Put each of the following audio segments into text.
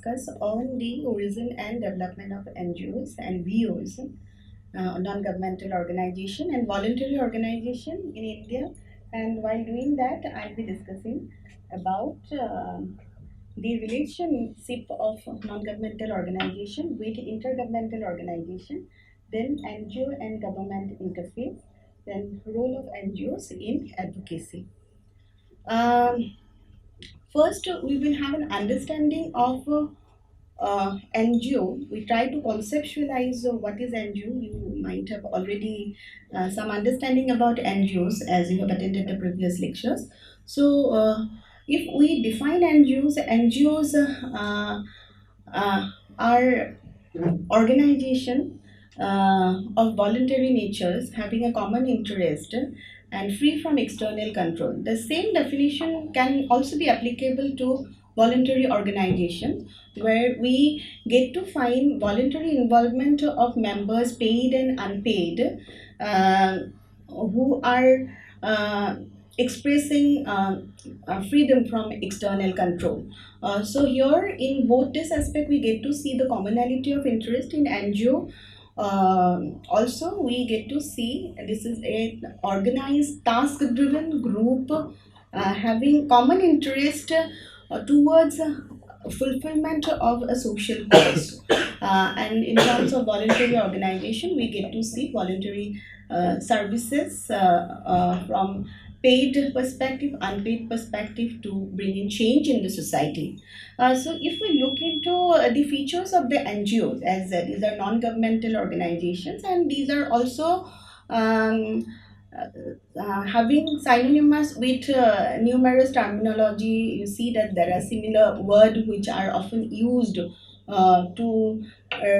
discuss on the origin and development of NGOs and VOs, non-governmental organization and voluntary organization in India. And while doing that, I'll be discussing about the relationship of non-governmental organization with intergovernmental organization, then NGO and government interface, then role of NGOs in advocacy. Um, First, we will have an understanding of NGO. We try to conceptualize what is NGO. You might have already some understanding about NGOs as you have attended the previous lectures. So, if we define NGOs, NGOs are organization of voluntary natures having a common interest and free from external control. The same definition can also be applicable to voluntary organizations where we get to find voluntary involvement of members, paid and unpaid, uh, who are uh, expressing freedom from external control. So here in both this aspect we get to see the commonality of interest in NGO. Also we get to see this is an organized task driven group having common interest towards fulfillment of a social cause. And in terms of voluntary organization we get to see voluntary services from paid perspective, unpaid perspective to bring in change in the society. So if we look into the features of the NGOs, as these are non-governmental organizations and these are also um, having synonymous with numerous terminology, you see that there are similar words which are often used to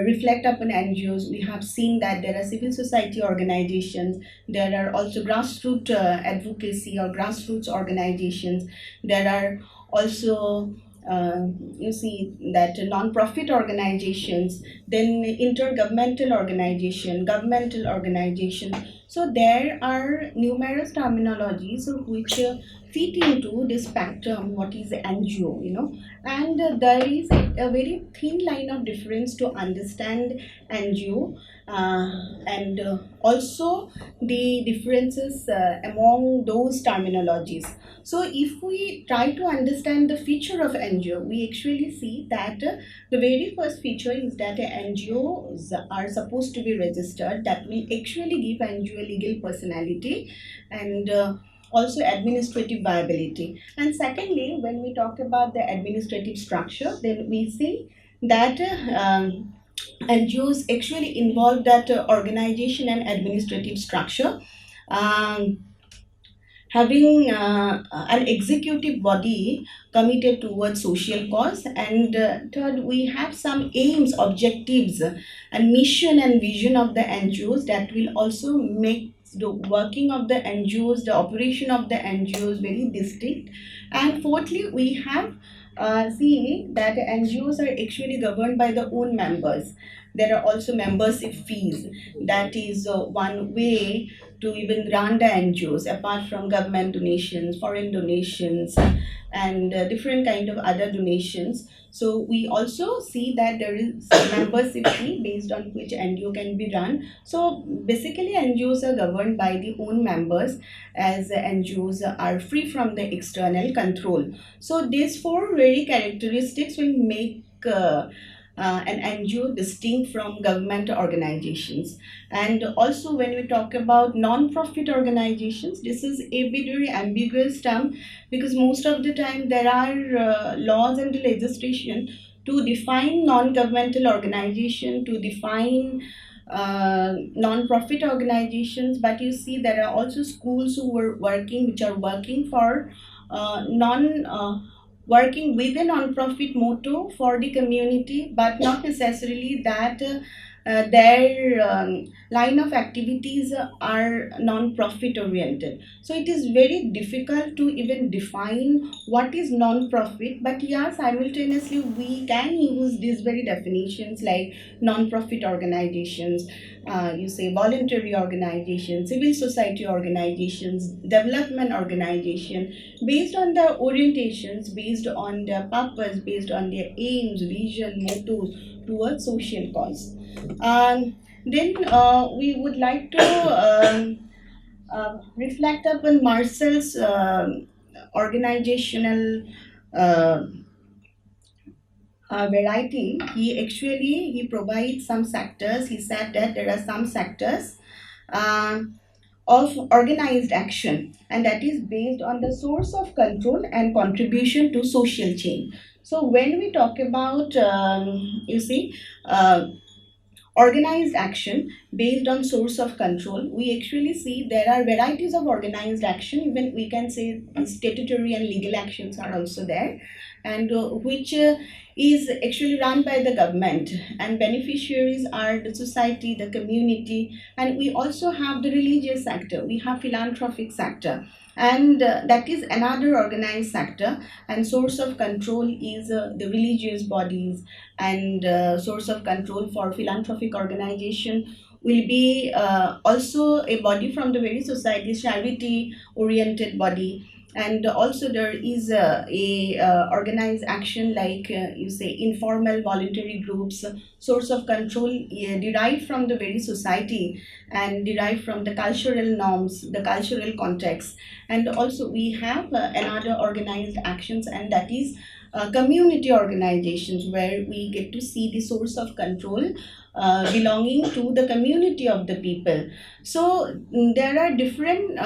reflect upon NGOs. We have seen that there are civil society organizations, there are also grassroots advocacy or grassroots organizations, there are also you see that non-profit organizations, then intergovernmental organization, governmental organization. So there are numerous terminologies which fit into this spectrum. What is the NGO? And there is a very thin line of difference to understand NGO, and also the differences among those terminologies. So if we try to understand the feature of NGO, we actually see that the very first feature is that NGOs are supposed to be registered. That will actually give NGO legal personality and also administrative viability. And secondly, when we talk about the administrative structure, then we see that NGOs actually involve that organization and administrative structure. Um, Having an executive body committed towards social cause, and third we have some aims, objectives and mission and vision of the NGOs that will also make the working of the NGOs, the operation of the NGOs very distinct. And fourthly we have see that NGOs are actually governed by the own members. There are also membership fees. That is one way to even run the NGOs apart from government donations, foreign donations, and different kind of other donations. So we also see that there is membership fee based on which NGO can be run. So basically NGOs are governed by the own members, as NGOs are free from the external control. So these four very characteristics will make an NGO distinct from government organizations. And also, when we talk about non-profit organizations, this is a bit very ambiguous term because most of the time there are laws and legislation to define non-governmental organization, to define non-profit organizations. But you see, there are also schools who were working, which are working for non. Working with a non-profit motto for the community, but not necessarily that their line of activities are non-profit oriented. So it is very difficult to even define what is non-profit, but yeah, simultaneously we can use these very definitions like non-profit organizations, you say voluntary organizations, civil society organizations, development organization, based on their orientations, based on their purpose, based on their aims, vision, mottos towards social cause. Then we would like to reflect upon Marcel's organizational uh, variety. He provides some sectors. He said that there are some sectors uh, of organized action, and that is based on the source of control and contribution to social change. So when we talk about you see uh, organized action based on source of control, we actually see there are varieties of organized action. Even we can say statutory and legal actions are also there, and which is actually run by the government, and beneficiaries are the society, the community, and we also have the religious sector, we have philanthropic sector, and that is another organized sector. And source of control is the religious bodies, and source of control for philanthropic organization will be also a body from the very society, charity oriented body. And also there is organized action like you say informal voluntary groups. Source of control derived from the very society and derived from the cultural norms, the cultural context. And also we have another organized actions, and that is community organizations, where we get to see the source of control belonging to the community of the people. So there are different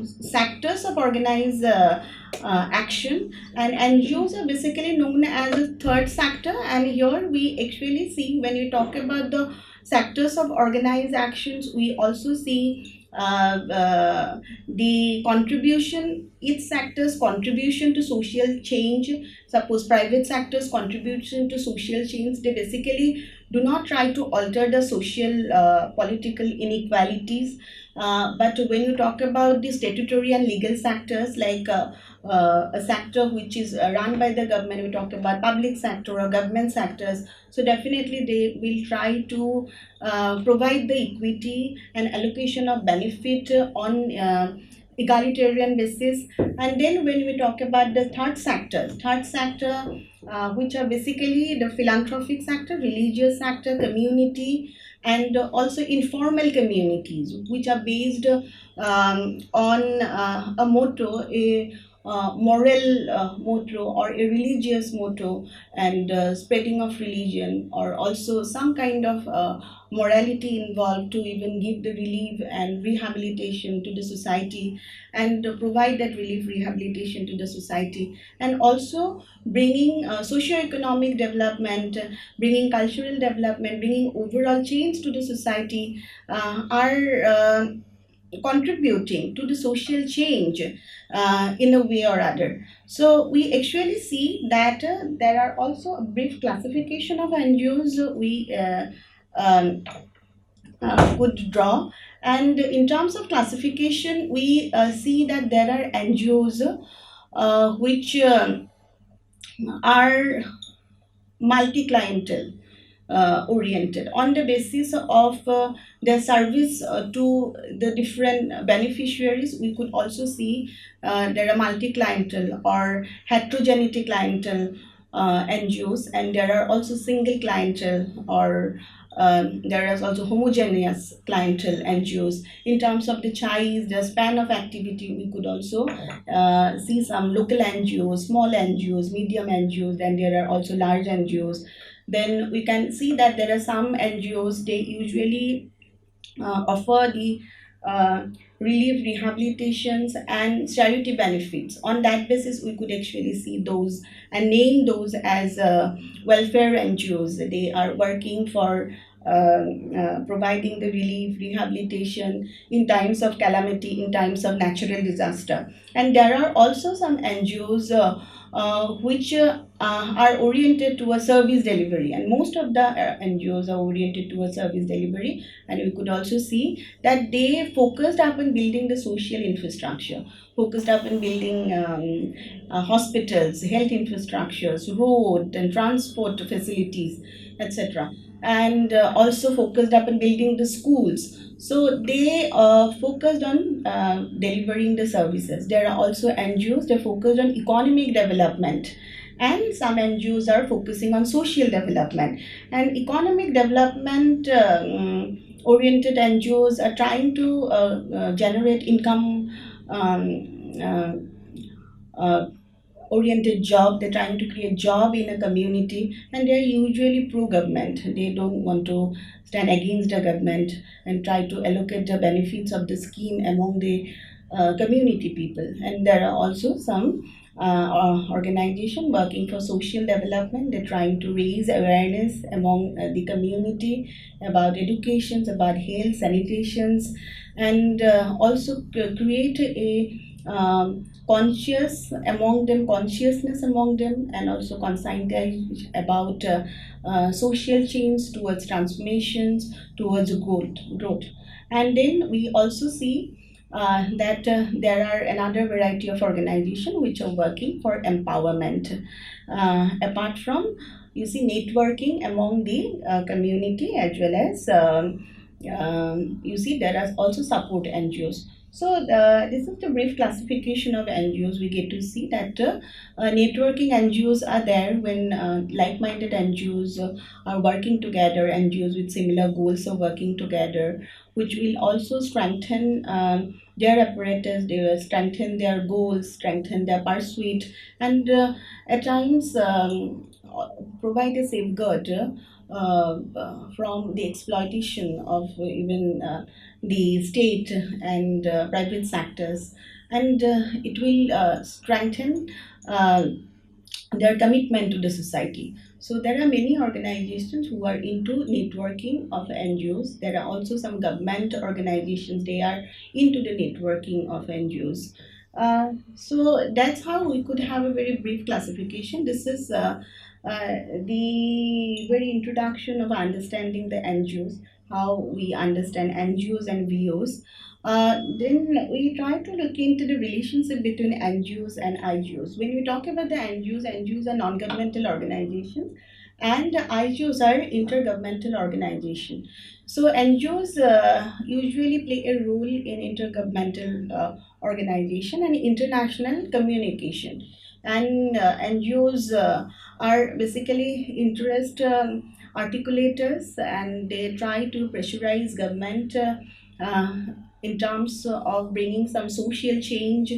sectors of organized action, and NGOs are basically known as a third sector. And here we actually see, when we talk about the sectors of organized actions, we also see the contribution, each sector's contribution to social change. Suppose private sector's contribution to social change, they basically do not try to alter the social political inequalities. But when you talk about the statutory and legal sectors, like a sector which is run by the government, we talk about public sector or government sectors. So definitely they will try to provide the equity and allocation of benefit on egalitarian basis. And then when we talk about the third sector, which are basically the philanthropic sector, religious sector, community, and also informal communities, which are based on a motto, a moral motto or a religious motto, and spreading of religion, or also some kind of morality involved to even give the relief and rehabilitation to the society, and provide that relief rehabilitation to the society, and also bringing socio-economic development, bringing cultural development, bringing overall change to the society, are contributing to the social change in a way or other. So we actually see that there are also a brief classification of NGOs we um, could draw. And in terms of classification, we see that there are NGOs which are multi-clientele oriented on the basis of their service to the different beneficiaries. We could also see there are multi-clientele or heterogeneity clientele NGOs, and there are also single clientele, or there is also homogeneous clientele NGOs. In terms of the size, the span of activity, we could also see some local NGOs, small NGOs, medium NGOs, then there are also large NGOs. Then we can see that there are some NGOs, they usually offer the uh, relief, rehabilitations, and charity benefits. On that basis, we could actually see those and name those as welfare NGOs. They are working for providing the relief, rehabilitation in times of calamity, in times of natural disaster. And there are also some NGOs which are oriented towards service delivery, and most of the NGOs are oriented towards service delivery. And we could also see that they focused upon building the social infrastructure, focused upon building hospitals, health infrastructures, road and transport facilities, etc. And also focused upon building the schools. So they focused on delivering the services. There are also NGOs, they focused on economic development, and some NGOs are focusing on social development. And economic development oriented NGOs are trying to generate income uh, uh, oriented job. They're trying to create job in a community, and they're usually pro government. They don't want to stand against the government and try to allocate the benefits of the scheme among the community people. And there are also some organization working for social development. They're trying to raise awareness among the community about educations, about health, sanitations, and also create a consciousness among them, and also conscientize about social change towards transformations, towards growth. And then we also see that there are another variety of organization which are working for empowerment. Apart from, you see, networking among the community, as well as you see, there are also support NGOs. So this is the brief classification of NGOs. We get to see that networking NGOs are there when like-minded NGOs are working together, NGOs with similar goals are working together, which will also strengthen their apparatus, they will strengthen their goals, strengthen their pursuit, and at times provide a safeguard from the exploitation of even the state and private sectors. And it will strengthen uh, their commitment to the society. So there are many organizations who are into networking of NGOs. There are also some government organizations, they are into the networking of NGOs. So that's how we could have a very brief classification. This is the very introduction of understanding the NGOs, how we understand NGOs and VOs. Then we try to look into the relationship between NGOs and IGOs. When we talk about the NGOs, NGOs are non-governmental organizations, and IGOs are intergovernmental organizations. So NGOs usually play a role in intergovernmental organization and international communication. And NGOs are basically interest articulators, and they try to pressurize government uh, in terms of bringing some social change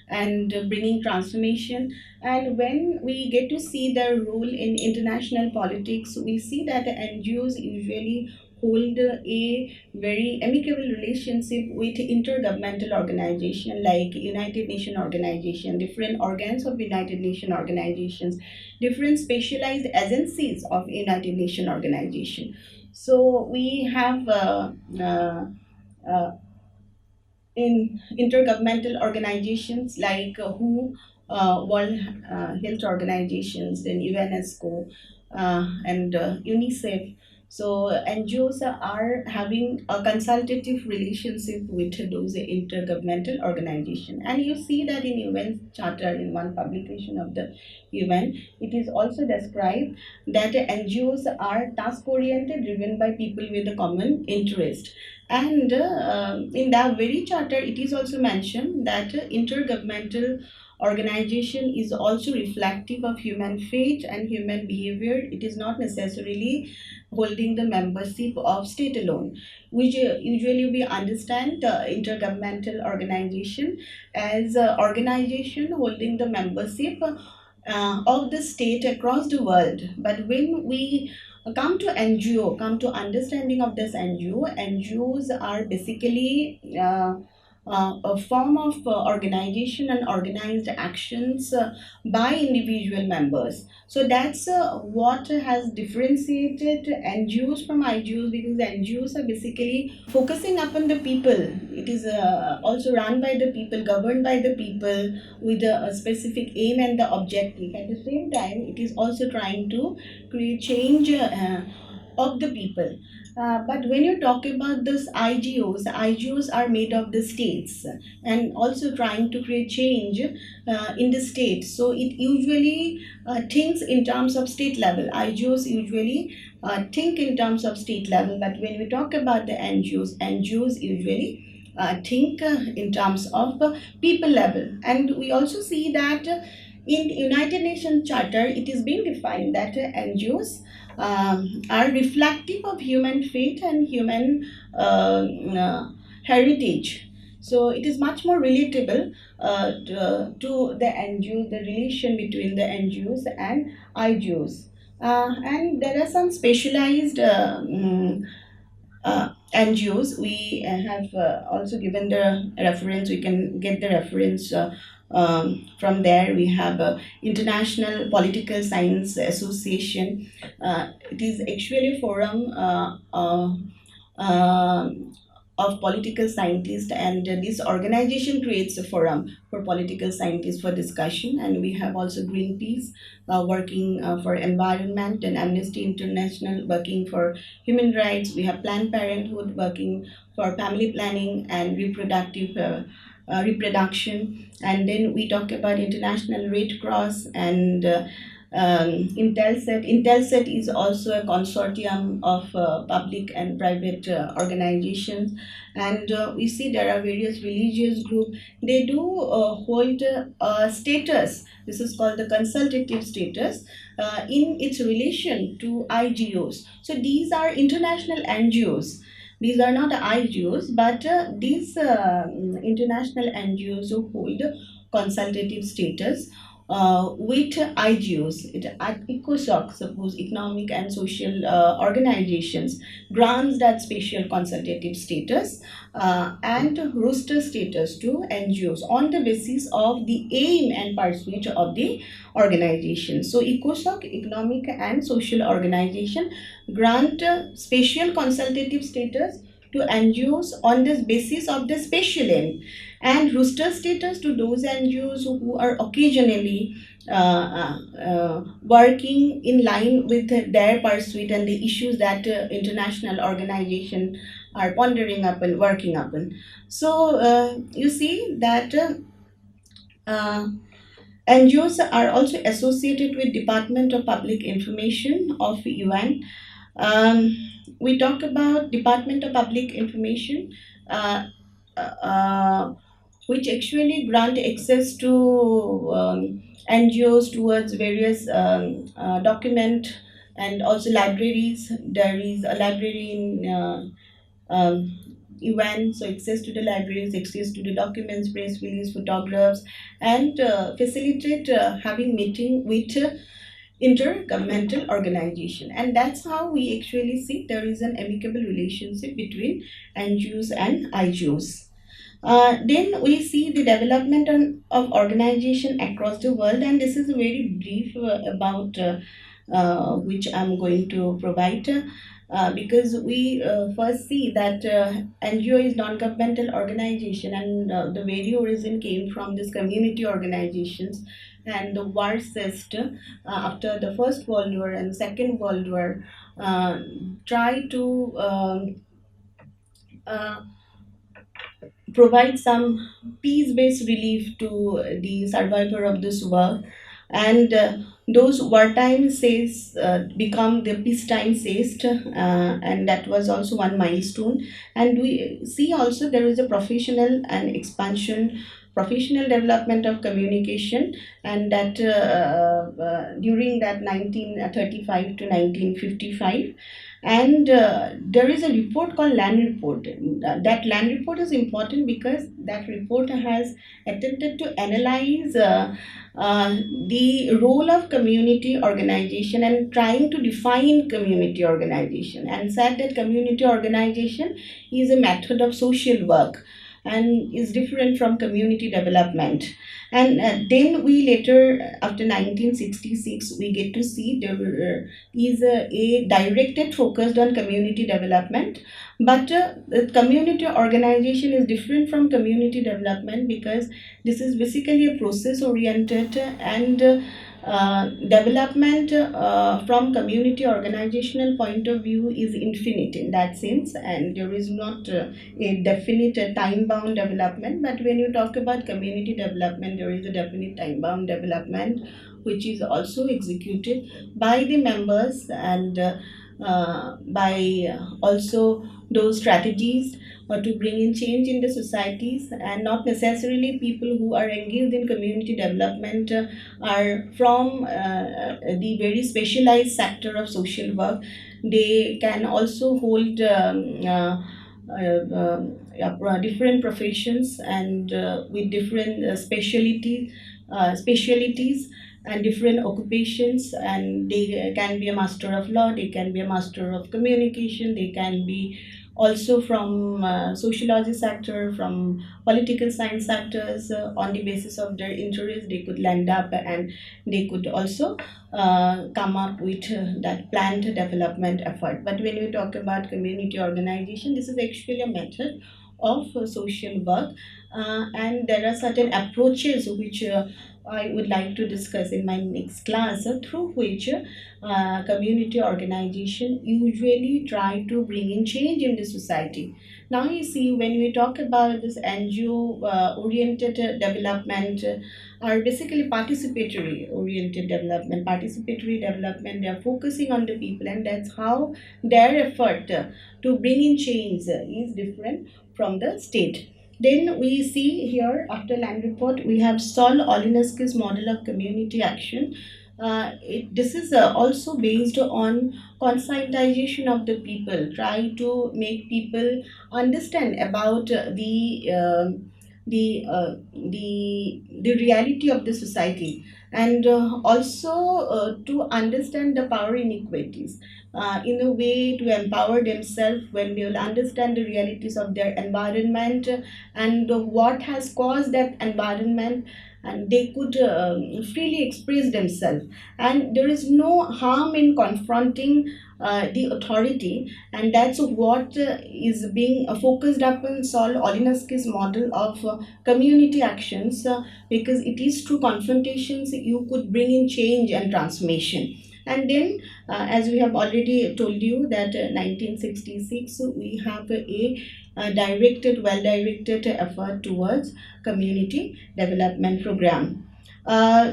and bringing transformation. And when we get to see their role in international politics, we see that the NGOs usually hold a very amicable relationship with intergovernmental organization like United Nations organization, different organs of United Nations organizations, different specialized agencies of United Nations organization. So we have uh, in intergovernmental organizations like WHO, World Health Organizations, then UNESCO, and UNICEF. So NGOs are having a consultative relationship with those intergovernmental organizations. And you see that in UN Charter, in one publication of the UN, it is also described that NGOs are task oriented, driven by people with a common interest. And in that very charter, it is also mentioned that intergovernmental organization is also reflective of human fate and human behavior. It is not necessarily holding the membership of state alone, which usually we understand intergovernmental organization as organization holding the membership of the state across the world. But when we come to NGO, come to understanding of this NGO, NGOs are basically a form of organization and organized actions by individual members. So that's what has differentiated NGOs from IGOs, because NGOs are basically focusing upon the people. It is also run by the people, governed by the people, with a specific aim and the objective. At the same time, it is also trying to create change of the people. But when you talk about this IGOs are made of the states and also trying to create change in the states. So it usually thinks in terms of state level. IGOs usually think in terms of state level, but when we talk about the NGOs usually think in terms of people level. And we also see that in United Nations Charter, it is being defined that NGOs are reflective of human faith and human heritage. So it is much more relatable to the NGOs, the relation between the NGOs and IGOs. And there are some specialized NGOs. We have also given the reference, we can get the reference from there. We have International Political Science Association. It is actually a forum uh, of political scientists, and this organization creates a forum for political scientists for discussion. And we have also Greenpeace working for environment, and Amnesty International working for human rights. We have Planned Parenthood working for family planning and reproductive reproduction. And then we talk about International Red Cross and Intelset is also a consortium of public and private organizations. And we see there are various religious groups. They do hold status. This is called the consultative status in its relation to IGOs. So these are international NGOs. These are not IGOs, but these international NGOs who hold consultative status with IGOs, ECOSOC, suppose economic and social organizations, grants that special consultative status and rooster status to NGOs on the basis of the aim and pursuit of the organization. So ECOSOC, economic and social organization, grant special consultative status to NGOs on this basis of the special aim, and rooster status to those NGOs who are occasionally working in line with their pursuit and the issues that international organizations are pondering upon, working upon. So you see that uh, NGOs are also associated with Department of Public Information of UN. Um, we talk about Department of Public Information. Uh, uh, which actually grant access to NGOs towards various document, and also libraries. There is a library in UN, so access to the libraries, access to the documents, press release, photographs, and facilitate having meeting with intergovernmental organization. And that's how we actually see there is an amicable relationship between NGOs and IGOs. Then we see the development of organization across the world, and this is a very brief about which I'm going to provide. Because we first see that NGO is non-governmental organization, and the very origin came from this community organizations, and the war ceased after the First World War and Second World War. Try to uh, provide some peace-based relief to the survivor of this war, and those wartime says become the peacetime says, and that was also one milestone. And we see also there is a professional and expansion, professional development of communication, and that during that 1935 to 1955. And there is a report called land report. That land report is important because that report has attempted to analyze the role of community organization and trying to define community organization, and said that community organization is a method of social work and is different from community development. And then we later, after 1966, we get to see there is a directed focused on community development. But the community organization is different from community development, because this is basically a process oriented, and development from community organizational point of view is infinite in that sense, and there is not a definite time bound development. But when you talk about community development, there is a definite time bound development which is also executed by the members, and by also those strategies to bring in change in the societies. And not necessarily people who are engaged in community development are from the very specialized sector of social work. They can also hold different professions, and with different specialities and different occupations. And they can be a master of law, they can be a master of communication, they can be also from sociology sector, from political science sectors. On the basis of their interest, they could land up, and they could also come up with that planned development effort. But when we talk about community organization, this is actually a method of social work, and there are certain approaches which I would like to discuss in my next class, through which community organization usually try to bring in change in the society. Now you see, when we talk about this NGO oriented development, are basically participatory oriented development. Participatory development, they are focusing on the people, and that's how their effort to bring in change is different from the state. Then we see here, after land report, we have Sol Olinescu's model of community action. This is also based on conscientization of the people, try to make people understand about the reality of the society, and also to understand the power inequalities, in a way to empower themselves when they will understand the realities of their environment, and what has caused that environment, and they could freely express themselves. And there is no harm in confronting the authority, and that's what is being focused upon Saul Olinescu's model of community actions, because it is through confrontations you could bring in change and transformation. And then, as we have already told you, that 1966 we have well directed effort towards community development program. After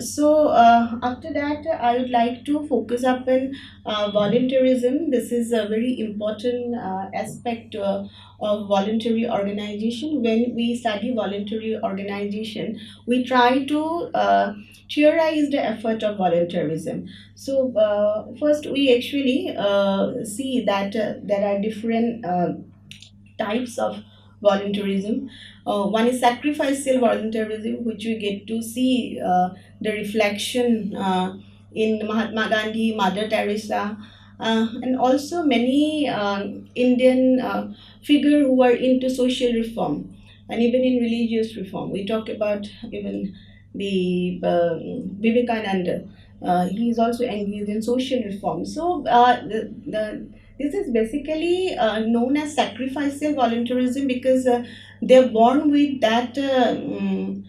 that, I would like to focus upon volunteerism. This is a very important aspect of voluntary organization. When we study voluntary organization, we try to theorize the effort of volunteerism. So, first we actually see that there are different types of volunteerism. One is sacrificial volunteerism, which we get to see the reflection in Mahatma Gandhi, Mother Teresa, and also many Indian figures who are into social reform and even in religious reform. We talk about even the Vivekananda. He is also engaged in social reform. So this is basically known as sacrificial volunteerism, because they're born with that mm,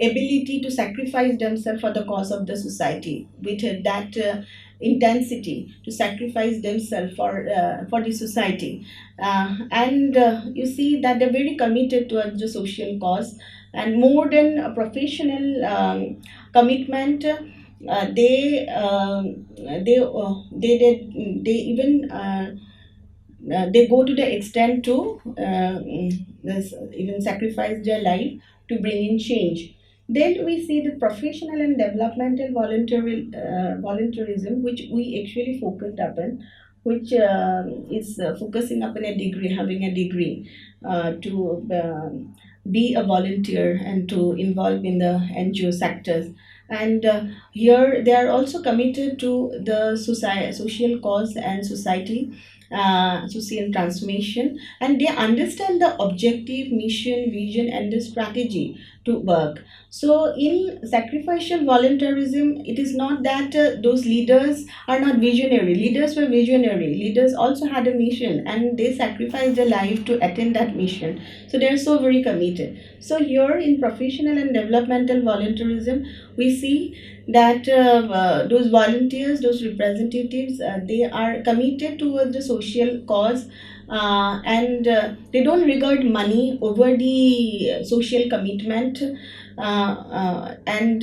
ability to sacrifice themselves for the cause of the society, with that intensity to sacrifice themselves for the society. And you see that they're very committed towards the social cause, and more than a professional commitment, they even they go to the extent to even sacrifice their life to bring in change. Then we see the professional and developmental volunteerism, which we actually focused upon, which is focusing upon a degree, having a degree to be a volunteer and to involve in the NGO sectors. And here they are also committed to the social cause and society. social transformation, and they understand the objective, mission, vision, and the strategy to work. So, in sacrificial voluntarism, it is not that those leaders are not visionary. Leaders were visionary. Leaders also had a mission, and they sacrificed their life to attain that mission. So, they are so very committed. So, here in professional and developmental voluntarism, we see that those volunteers, those representatives, they are committed towards the social cause, and they don't regard money over the social commitment, and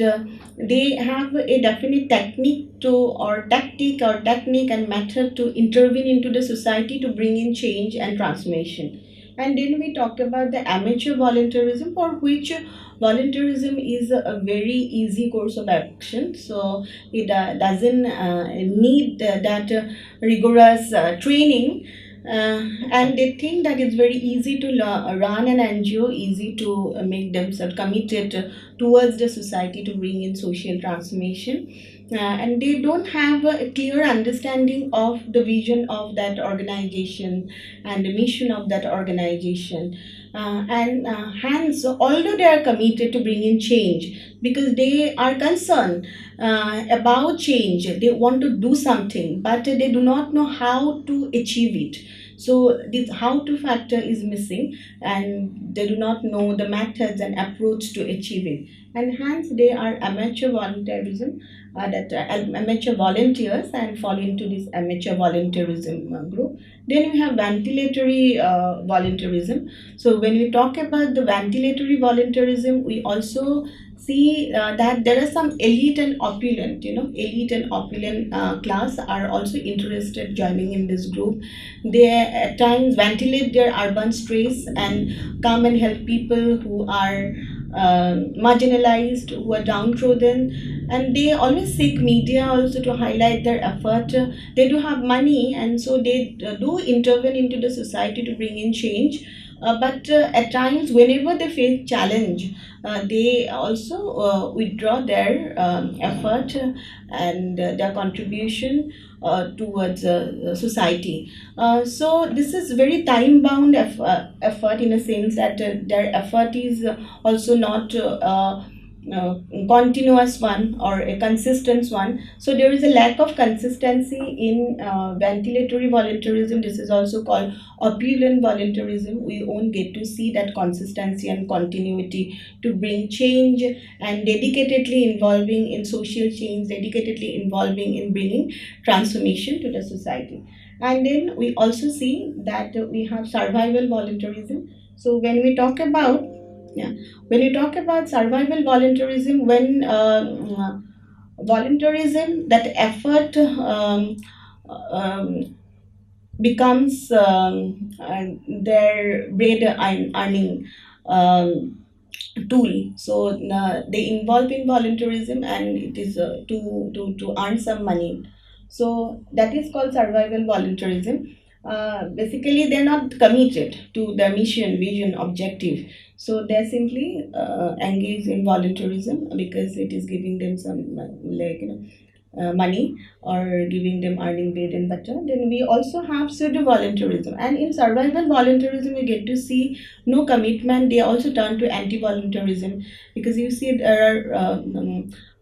they have a definite technique to, or tactic or technique and method to intervene into the society to bring in change and transformation. And then we talk about the amateur volunteerism, for which volunteerism is a very easy course of action. So it doesn't need that rigorous training, and they think that it's very easy to run an NGO, easy to make themselves committed towards the society to bring in social transformation. And they don't have a clear understanding of the vision of that organization and the mission of that organization. And hence, although they are committed to bring in change, because they are concerned about change, they want to do something, but they do not know how to achieve it. So this how to factor is missing, and they do not know the methods and approach to achieve it, and hence they are amateur volunteerism, amateur volunteers, and fall into this amateur volunteerism group. Then we have ventilatory volunteerism. So when we talk about the ventilatory volunteerism, we also see that there are some elite and opulent, elite and opulent class are also interested joining in this group. They at times ventilate their urban stress and come and help people who are marginalized, who are downtrodden, and they always seek media also to highlight their effort. They do have money, and so they do intervene into the society to bring in change. But at times, whenever they face challenge, they also withdraw their effort and their contribution towards society. So this is very time bound effort, in a sense that their effort is also not continuous one or a consistent one. So there is a lack of consistency in ventilatory volunteerism. This is also called opulent volunteerism. We won't get to see that consistency and continuity to bring change, and dedicatedly involving in social change, dedicatedly involving in bringing transformation to the society. And then we also see that we have survival volunteerism. So when we talk about, yeah, when you talk about survival volunteerism, when volunteerism, that effort becomes their bread earning tool. So they involve in volunteerism, and it is to earn some money. So that is called survival volunteerism. Basically, they're not committed to their mission, vision, objective. So they're simply engaged in volunteerism because it is giving them some money, or giving them earning bread and butter. Then we also have pseudo volunteerism, and in survival volunteerism, we get to see no commitment. They also turn to anti volunteerism, because you see there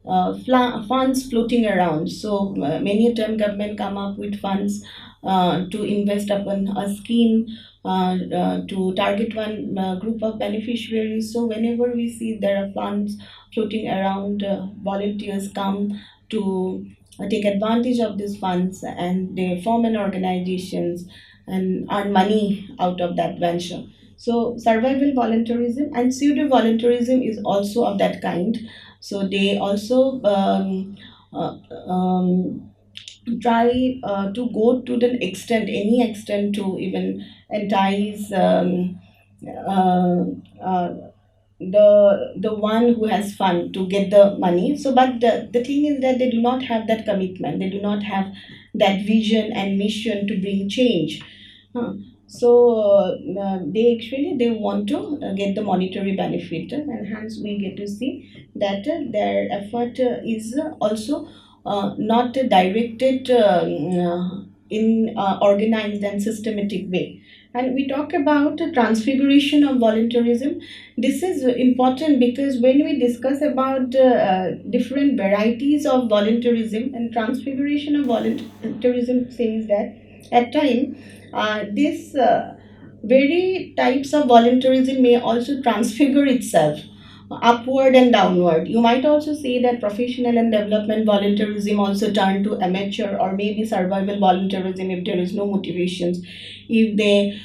are funds floating around. So many a time government come up with funds to invest upon a scheme, to target one group of beneficiaries. So whenever we see there are funds floating around, volunteers come to take advantage of these funds, and they form an organizations and earn money out of that venture. So survival volunteerism and pseudo volunteerism is also of that kind. So they also uh, um, try to go to the extent, any extent, to even entice uh, uh, the one who has fun to get the money. So but the thing is that they do not have that commitment, they do not have that vision and mission to bring change. Huh. So they actually they want to get the monetary benefit, and hence we get to see that their effort is also not directed in organized and systematic way. And we talk about the transfiguration of volunteerism. This is important because when we discuss about different varieties of volunteerism, and transfiguration of volunteerism says that at time this very types of volunteerism may also transfigure itself upward and downward. You might also say that professional and development volunteerism also turn to amateur or maybe survival volunteerism if there is no motivations, if they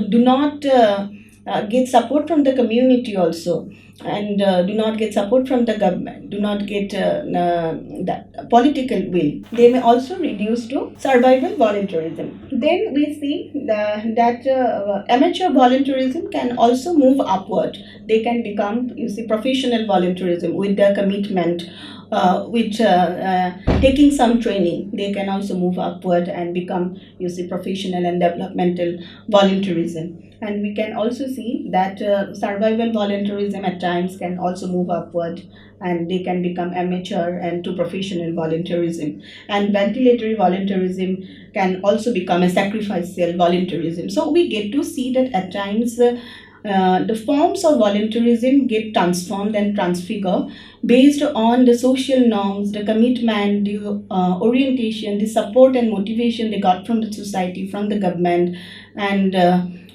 do not get support from the community also, and do not get support from the government, do not get the political will, they may also reduce to survival volunteerism. Then we see that amateur volunteerism can also move upward. They can become, you see, professional volunteerism with their commitment, with taking some training. They can also move upward and become, you see, professional and developmental volunteerism. And we can also see that survival volunteerism at times can also move upward, and they can become amateur and to professional volunteerism. And ventilatory volunteerism can also become a sacrificial volunteerism. So we get to see that at times the forms of volunteerism get transformed and transfigured based on the social norms, the commitment, the orientation, the support and motivation they got from the society, from the government, and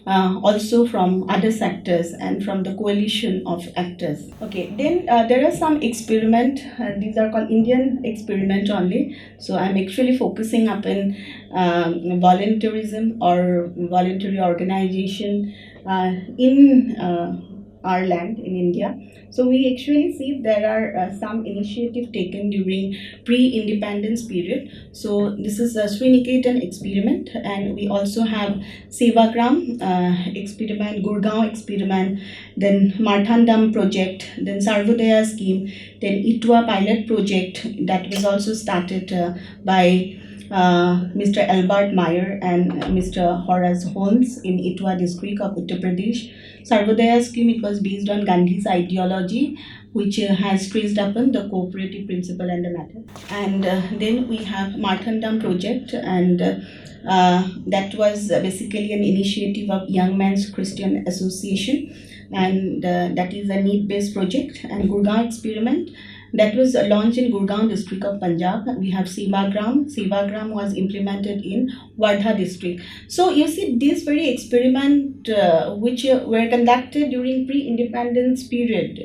also from other sectors and from the coalition of actors. Okay, then there are some experiment. These are called Indian experiment only. So I'm actually focusing up in volunteerism or voluntary organization in our land in India. So we actually see there are some initiative taken during pre-independence period. So this is a Sriniketan experiment, and we also have Sevagram experiment, Gurgaon experiment, then Marthandam project, then Sarvodaya scheme, then ITWA pilot project that was also started by Mr. Albert Meyer and Mr. Horace Holmes in Itwa district of Uttar Pradesh. Sarvodaya scheme, it was based on Gandhi's ideology, which has traced upon the cooperative principle and the matter. And then we have Marthandam project, and that was basically an initiative of Young Men's Christian Association, and that is a need-based project. And Gurgaon experiment, that was launched in Gurgaon district of Punjab. We have Sevagram. Sevagram was implemented in Wardha district. So you see, this very experiment which were conducted during pre-independence period,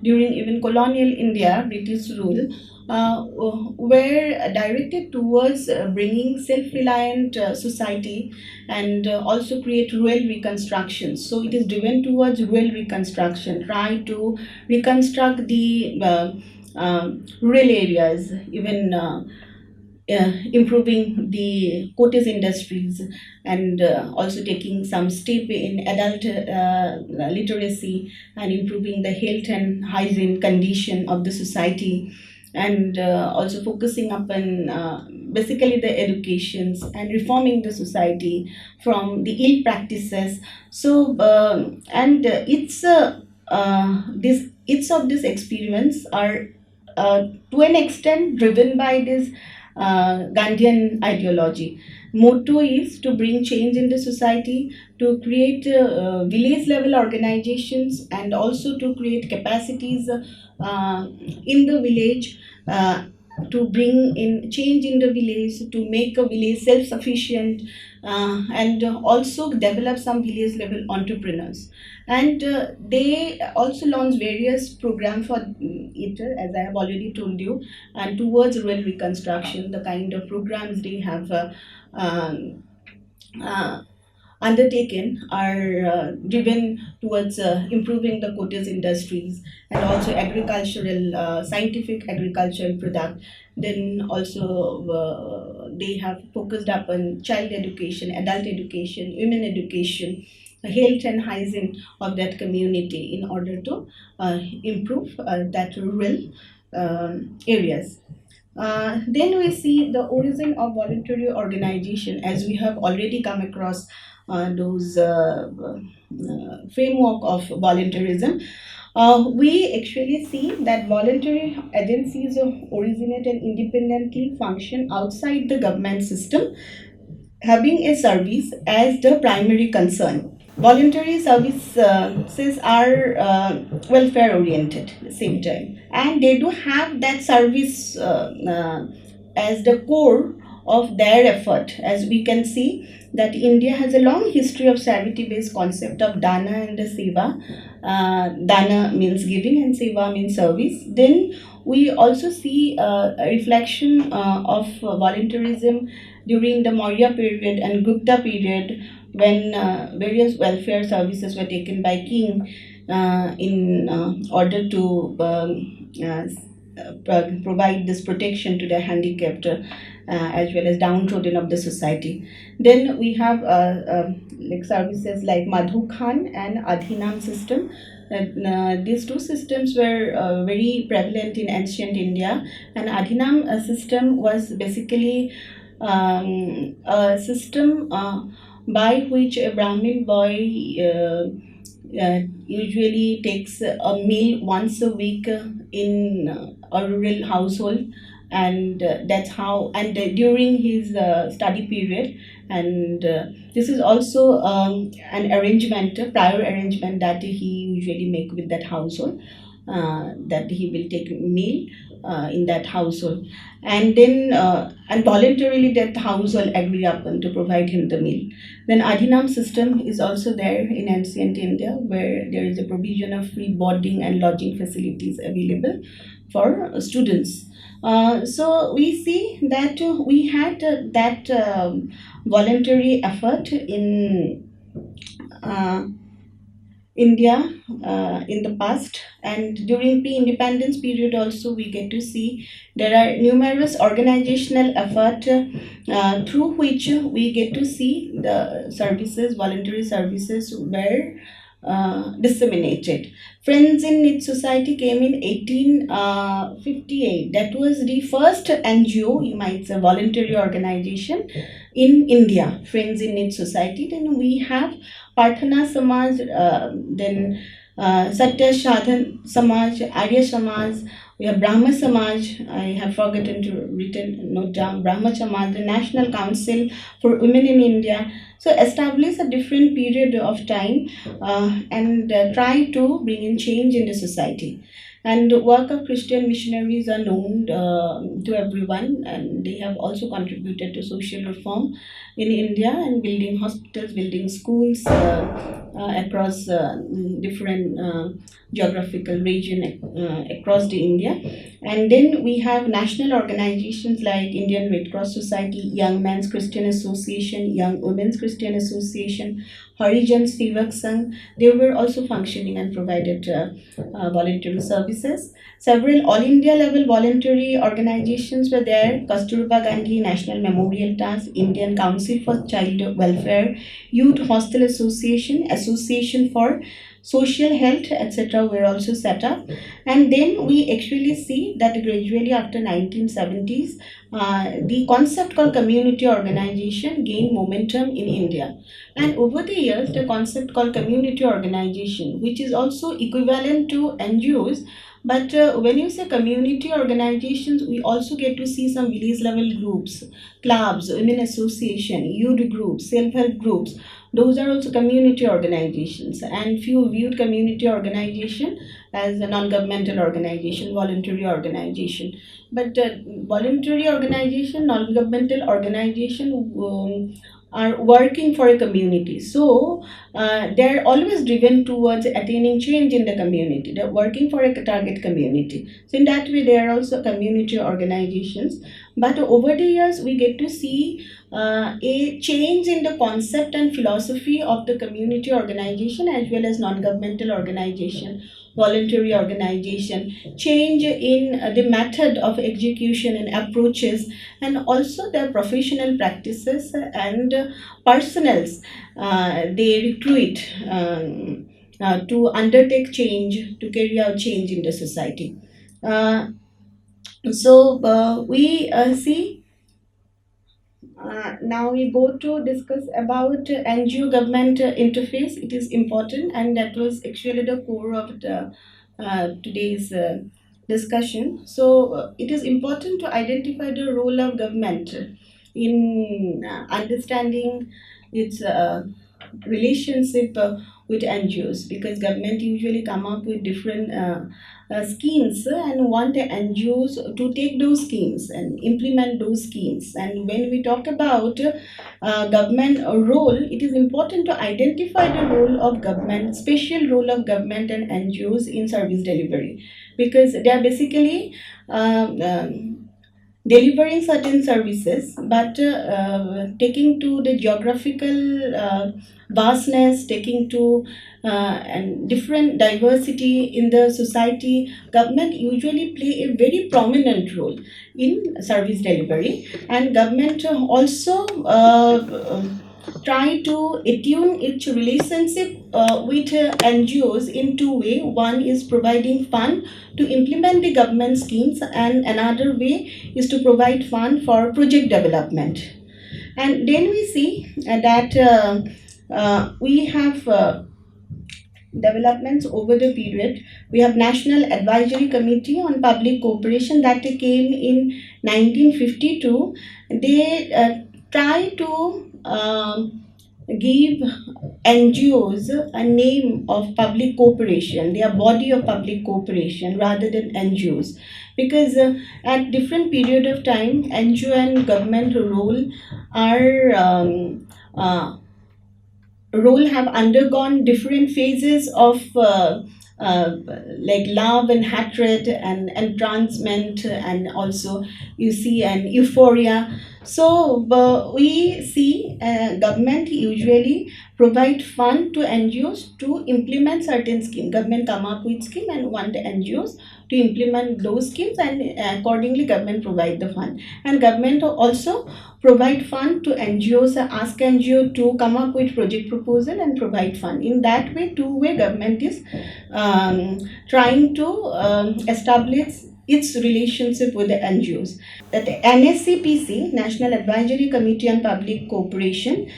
during even colonial India, British rule, were directed towards bringing self-reliant society, and also create rural reconstruction. So it is driven towards rural reconstruction, try to reconstruct the rural areas, even improving the cottage industries, and also taking some step in adult literacy, and improving the health and hygiene condition of the society, and also focusing upon basically the educations and reforming the society from the ill practices. So and this each of these experiments are to an extent driven by this Gandhian ideology. Motto is to bring change in the society, to create village level organizations, and also to create capacities in the village, to bring in change in the village, to make a village self sufficient, and also develop some village level entrepreneurs. And they also launch various programs for it, as I have already told you, and towards rural reconstruction, the kind of programs they have um, uh, undertaken are driven towards improving the cottage industries, and also agricultural, scientific agricultural product. Then also they have focused upon child education, adult education, women education, health and hygiene of that community in order to improve that rural areas. Then we see the origin of voluntary organization, as we have already come across those framework of voluntarism. We actually see that voluntary agencies originate and independently function outside the government system, having a service as the primary concern. Voluntary services are welfare oriented at the same time, and they do have that service as the core of their effort. As we can see that India has a long history of charity based concept of dana and the seva. Dana means giving and seva means service. Then we also see a reflection of voluntarism during the Maurya period and Gupta period, when various welfare services were taken by king in order to provide this protection to the handicapped as well as downtrodden of the society. Then we have like services like Madhu Khan and Adhinam system. These two systems were very prevalent in ancient India, and Adhinam system was basically a system by which a Brahmin boy usually takes a meal once a week in a rural household, and that's how, and during his study period. And this is also an arrangement, a prior arrangement that he usually make with that household, that he will take meal in that household, and then and voluntarily that household agree upon to provide him the meal. Then Adhinam system is also there in ancient India, where there is a provision of free boarding and lodging facilities available for students. So we see that we had that voluntary effort in uh, India in the past, and during pre-independence period also we get to see there are numerous organizational effort through which we get to see the services, voluntary services were disseminated. Friends in Need Society came in 1858. That was the first NGO, you might say, voluntary organization in India. Friends in Need Society. Then we have Parthana Samaj, then Satya Sadhan Samaj, Arya Samaj, we have Brahma Samaj. I have forgotten to written note down Brahma Samaj, the National Council for Women in India. So establish a different period of time and try to bring in change in the society. And the work of Christian missionaries are known to everyone, and they have also contributed to social reform in India and building hospitals, building schools across different geographical region across the India. And then we have national organizations like Indian Red Cross Society, Young Men's Christian Association, Young Women's Christian Association, Harijan Sevak Sangh. They were also functioning and provided voluntary services. Several all India level voluntary organizations were there: Kasturba Gandhi National Memorial Trust, Indian Council for Child Welfare, Youth Hostel Association, Association for Social Health, etc. were also set up. And then we actually see that gradually after 1970s, the concept called community organization gained momentum in India. And over the years, the concept called community organization, which is also equivalent to NGOs, but when you say community organizations, we also get to see some village level groups, clubs, women association, youth groups, self-help groups. Those are also community organizations, and few viewed community organization as a non-governmental organization, voluntary organization. But voluntary organization, non-governmental organization are working for a community. So they're always driven towards attaining change in the community. They're working for a target community. So in that way, they are also community organizations. But over the years, we get to see a change in the concept and philosophy of the community organization as well as non-governmental organization, voluntary organization, change in the method of execution and approaches, and also their professional practices and personnels they recruit to undertake change, to carry out change in the society. Uh, we see now we go to discuss about NGO government interface. It is important, and that was actually the core of the today's discussion. So, it is important to identify the role of government in understanding its relationship with NGOs, because government usually come up with different schemes and want the NGOs to take those schemes and implement those schemes. And when we talk about government role, it is important to identify the role of government, special role of government and NGOs in service delivery, because they are basically delivering certain services, but taking to the geographical vastness, taking to and different diversity in the society, government usually play a very prominent role in service delivery. And government also try to attune its relationship with NGOs in two way. One is providing fund to implement the government schemes, and another way is to provide fund for project development. And then we see that we have developments over the period. We have National Advisory Committee on Public Cooperation that came in 1952. They try to give NGOs a name of public cooperation. They are body of public cooperation rather than NGOs, because at different period of time, NGO and government uh, role have undergone different phases of like love and hatred and entrancement, and also you see an euphoria. So we see government usually provide fund to NGOs to implement certain scheme. Government come up with scheme and want the NGOs to implement those schemes, and accordingly government provide the fund. And government also provide fund to NGOs, ask NGO to come up with project proposal and provide fund. In that way, two-way government is trying to establish its relationship with the NGOs. That NSCPC, National Advisory Committee on Public Cooperation,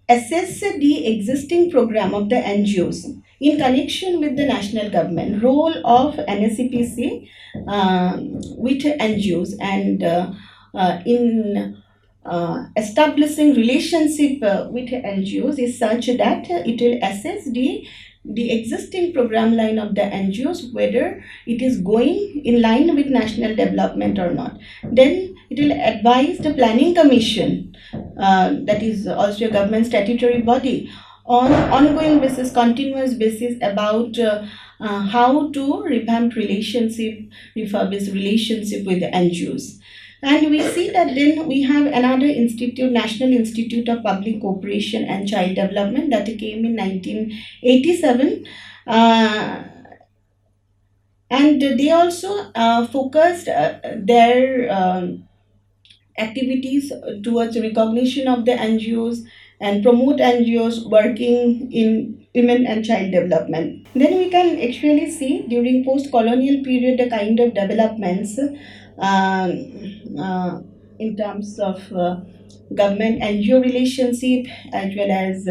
assess the existing program of the NGOs in connection with the national government. Role of NSCPC with NGOs, and in establishing relationship with NGOs is such that it will assess the existing program line of the NGOs, whether it is going in line with national development or not. Then it will advise the planning commission, that is also a government statutory body, on ongoing basis, continuous basis, about how to revamp relationship, refurbish relationship with the NGOs. And we see that then we have another institute, National Institute of Public Cooperation and Child Development, that came in 1987. And they also focused their activities towards recognition of the NGOs and promote NGOs working in women and child development. Then we can actually see during post-colonial period the kind of developments in terms of government NGO relationship, as well as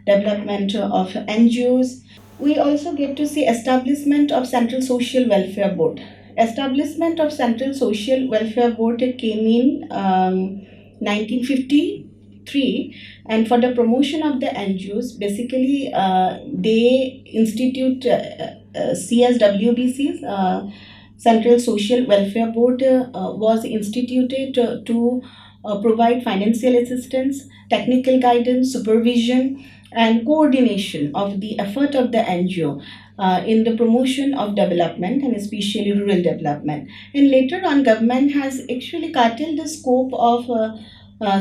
development of NGOs. We also get to see establishment of Central Social Welfare Board. Establishment of Central Social Welfare Board came in 1953, and for the promotion of the NGOs, basically they institute CSWBCs. Central Social Welfare Board was instituted to provide financial assistance, technical guidance, supervision, and coordination of the effort of the NGO in the promotion of development, and especially rural development. And later on, government has actually curtailed the scope of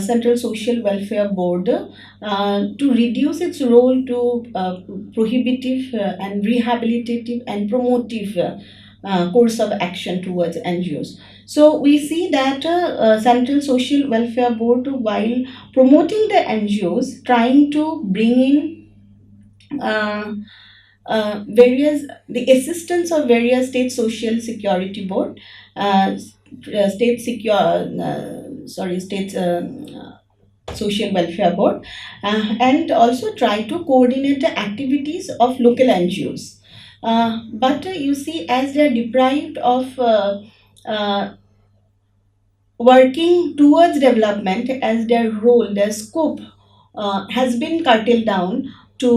Central Social Welfare Board to reduce its role to prohibitive and rehabilitative and promotive course of action towards NGOs. So we see that Central Social Welfare Board, while promoting the NGOs, trying to bring in the assistance of various state social security board, state secure, state social welfare board, and also try to coordinate the activities of local NGOs. But you see, as they are deprived of uh, working towards development, as their role, their scope has been curtailed down to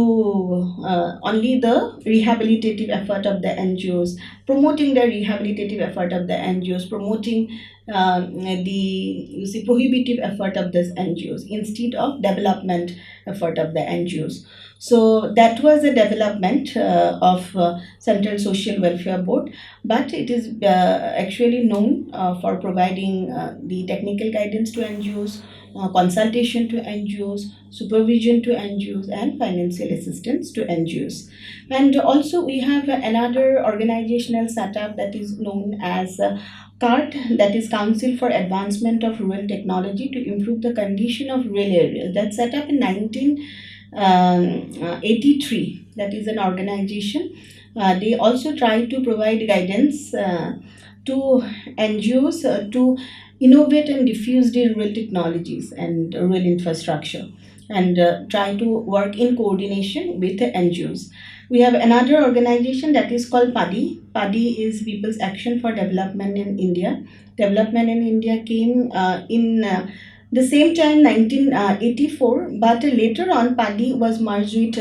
only the rehabilitative effort of the NGOs, promoting the rehabilitative effort of the NGOs, promoting the, you see, prohibitive effort of these NGOs instead of development effort of the NGOs. So that was a development of Central Social Welfare Board, but it is actually known for providing the technical guidance to NGOs, consultation to NGOs, supervision to NGOs, and financial assistance to NGOs. And also, we have another organizational setup that is known as CART, that is Council for Advancement of Rural Technology to improve the condition of rural areas. That's set up in 1983. That is an organization. They also try to provide guidance to NGOs to innovate and diffuse the rural technologies and rural infrastructure, and try to work in coordination with the NGOs. We have another organization that is called PADI. PADI is People's Action for Development in India. Development in India came in the same time, 1984, but later on PADI was merged with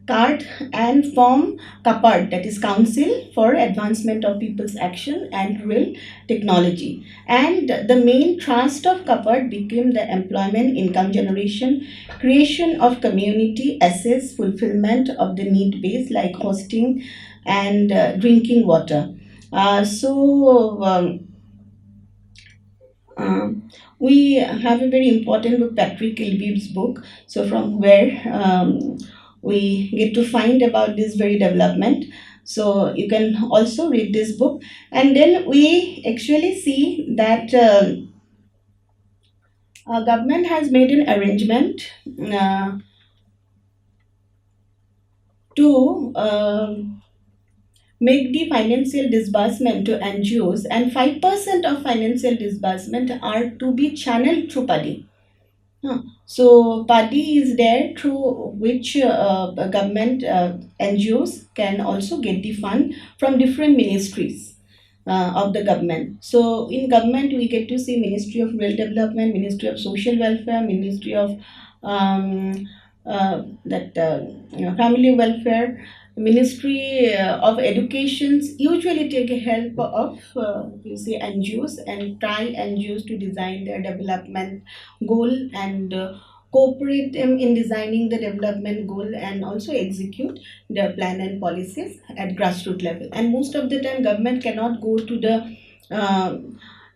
CART and form CAPARD, that is Council for Advancement of People's Action and Rural Technology. And the main thrust of CAPARD became the employment, income generation, creation of community assets, fulfillment of the need base like hosting and drinking water. We have a very important book, Patrick Kilby's book. So from where we get to find about this very development. So you can also read this book, and then we actually see that government has made an arrangement uh, to make the financial disbursement to NGOs, and 5% of financial disbursement are to be channeled through PADI. So PADI is there through which government NGOs can also get the fund from different ministries of the government. So in government we get to see Ministry of Rural Development, Ministry of Social Welfare, Ministry of that Family Welfare, Ministry of Educations usually take a help of you see NGOs and try NGOs to design their development goal and cooperate them in designing the development goal and also execute their plan and policies at grassroots level. And most of the time government cannot go to the uh,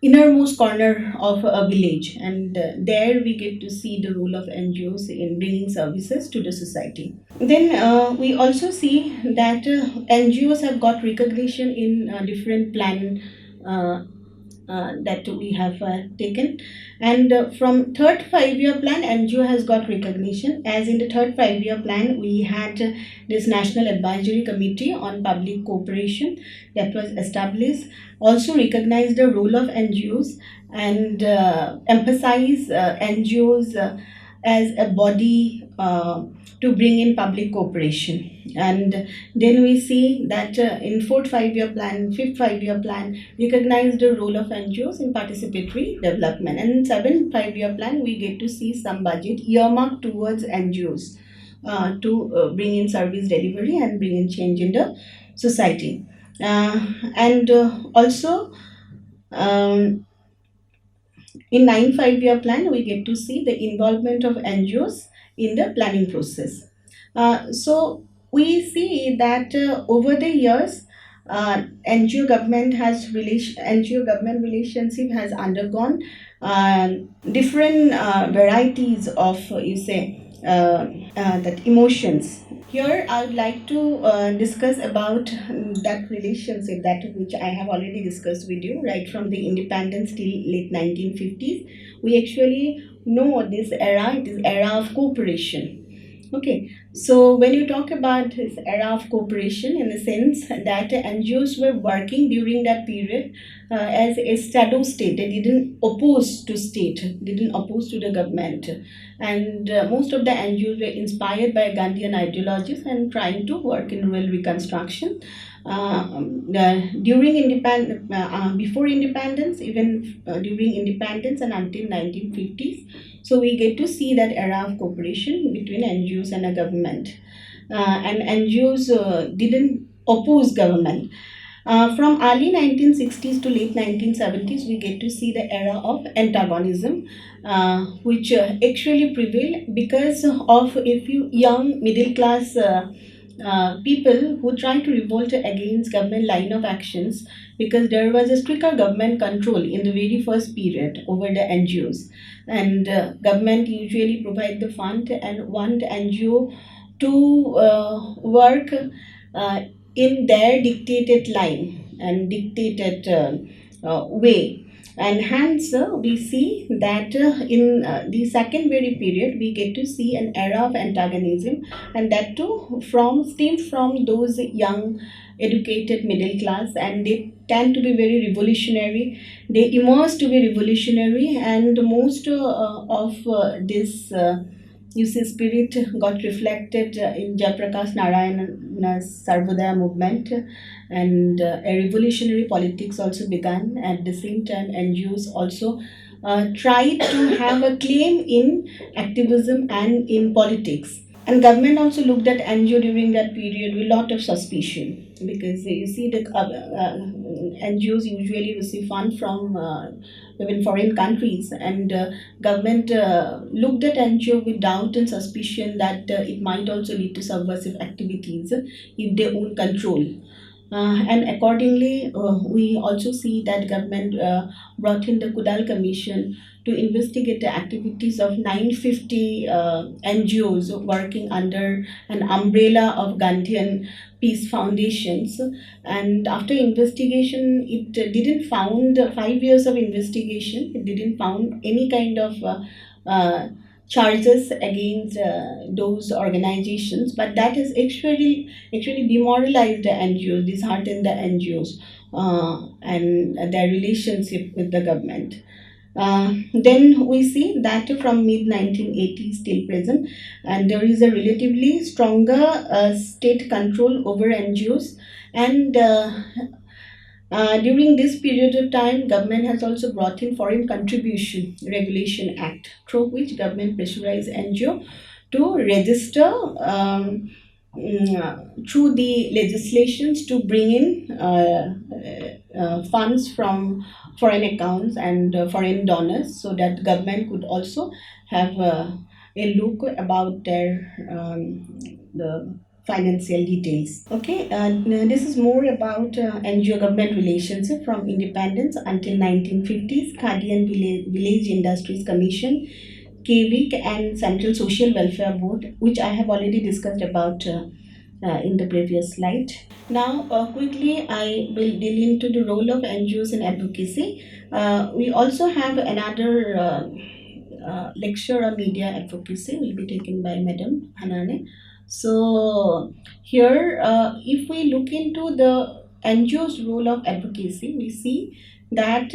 innermost corner of a village, and there we get to see the role of NGOs in bringing services to the society. Then we also see that NGOs have got recognition in different plan uh, that we have taken. And from third 5-year plan, NGO has got recognition. As in the third 5-year plan, we had this National Advisory Committee on Public Cooperation that was established. Also recognize the role of NGOs and emphasize NGOs as a body to bring in public cooperation. And then we see that in fourth 5-year plan, fifth 5-year plan, recognize the role of NGOs in participatory development. And in seventh 5-year plan, we get to see some budget earmarked towards NGOs to bring in service delivery and bring in change in the society. And also, um, in 9 5-year plan, we get to see the involvement of NGOs in the planning process. So we see that over the years, NGO government relationship has undergone uh, different varieties of you say that emotions. Here, I would like to discuss about that relationship that which I have already discussed with you, right from the independence till late 1950s. We actually know this era. It is era of cooperation. Okay, So when you talk about this era of cooperation, in the sense that NGOs were working during that period as a shadow state, they didn't oppose to state, didn't oppose to the government, and most of the NGOs were inspired by Gandhian ideologies and trying to work in rural reconstruction. During before independence, even during independence and until 1950s, so we get to see that era of cooperation between NGOs and a government. And NGOs didn't oppose government. From early 1960s to late 1970s, we get to see the era of antagonism, which actually prevailed because of a few young middle class people who tried to revolt against government line of actions, because there was a stricter government control in the very first period over the NGOs, and government usually provide the fund and want NGO to work uh, in their dictated line and dictated way. And hence, we see that in the second very period, we get to see an era of antagonism, and that too stems from those young, educated middle class, and they tend to be very revolutionary. They emerge to be revolutionary, and most of this. You see, spirit got reflected in Jayaprakash Narayana's Sarvodaya movement, and a revolutionary politics also began. At the same time, NGOs also tried to have a claim in activism and in politics. And government also looked at NGO during that period with a lot of suspicion, because you see the NGOs usually receive fund from even foreign countries, and government looked at NGO with doubt and suspicion that it might also lead to subversive activities if they own control. And accordingly, we also see that government brought in the Kudal Commission to investigate the activities of 950 NGOs working under an umbrella of Gandhian peace foundations. And after investigation, it didn't found 5 years of investigation. It didn't found any kind of charges against those organizations, but that is actually demoralized the NGOs, disheartened the NGOs, and their relationship with the government. Then we see that from mid 1980s till present, and there is a relatively stronger state control over NGOs, and during this period of time, government has also brought in Foreign Contribution Regulation Act, through which government pressurized NGO to register through the legislations to bring in funds from foreign accounts and foreign donors, so that government could also have a look about their the financial details. Okay, this is more about NGO government relationship from independence until 1950s, Khadi Village Industries Commission, KVIC, and Central Social Welfare Board, which I have already discussed about in the previous slide. Now, quickly, I will deal into the role of NGOs in advocacy. We also have another lecture on media advocacy will be taken by Madam Hanane. So here, if we look into the NGO's role of advocacy, we see that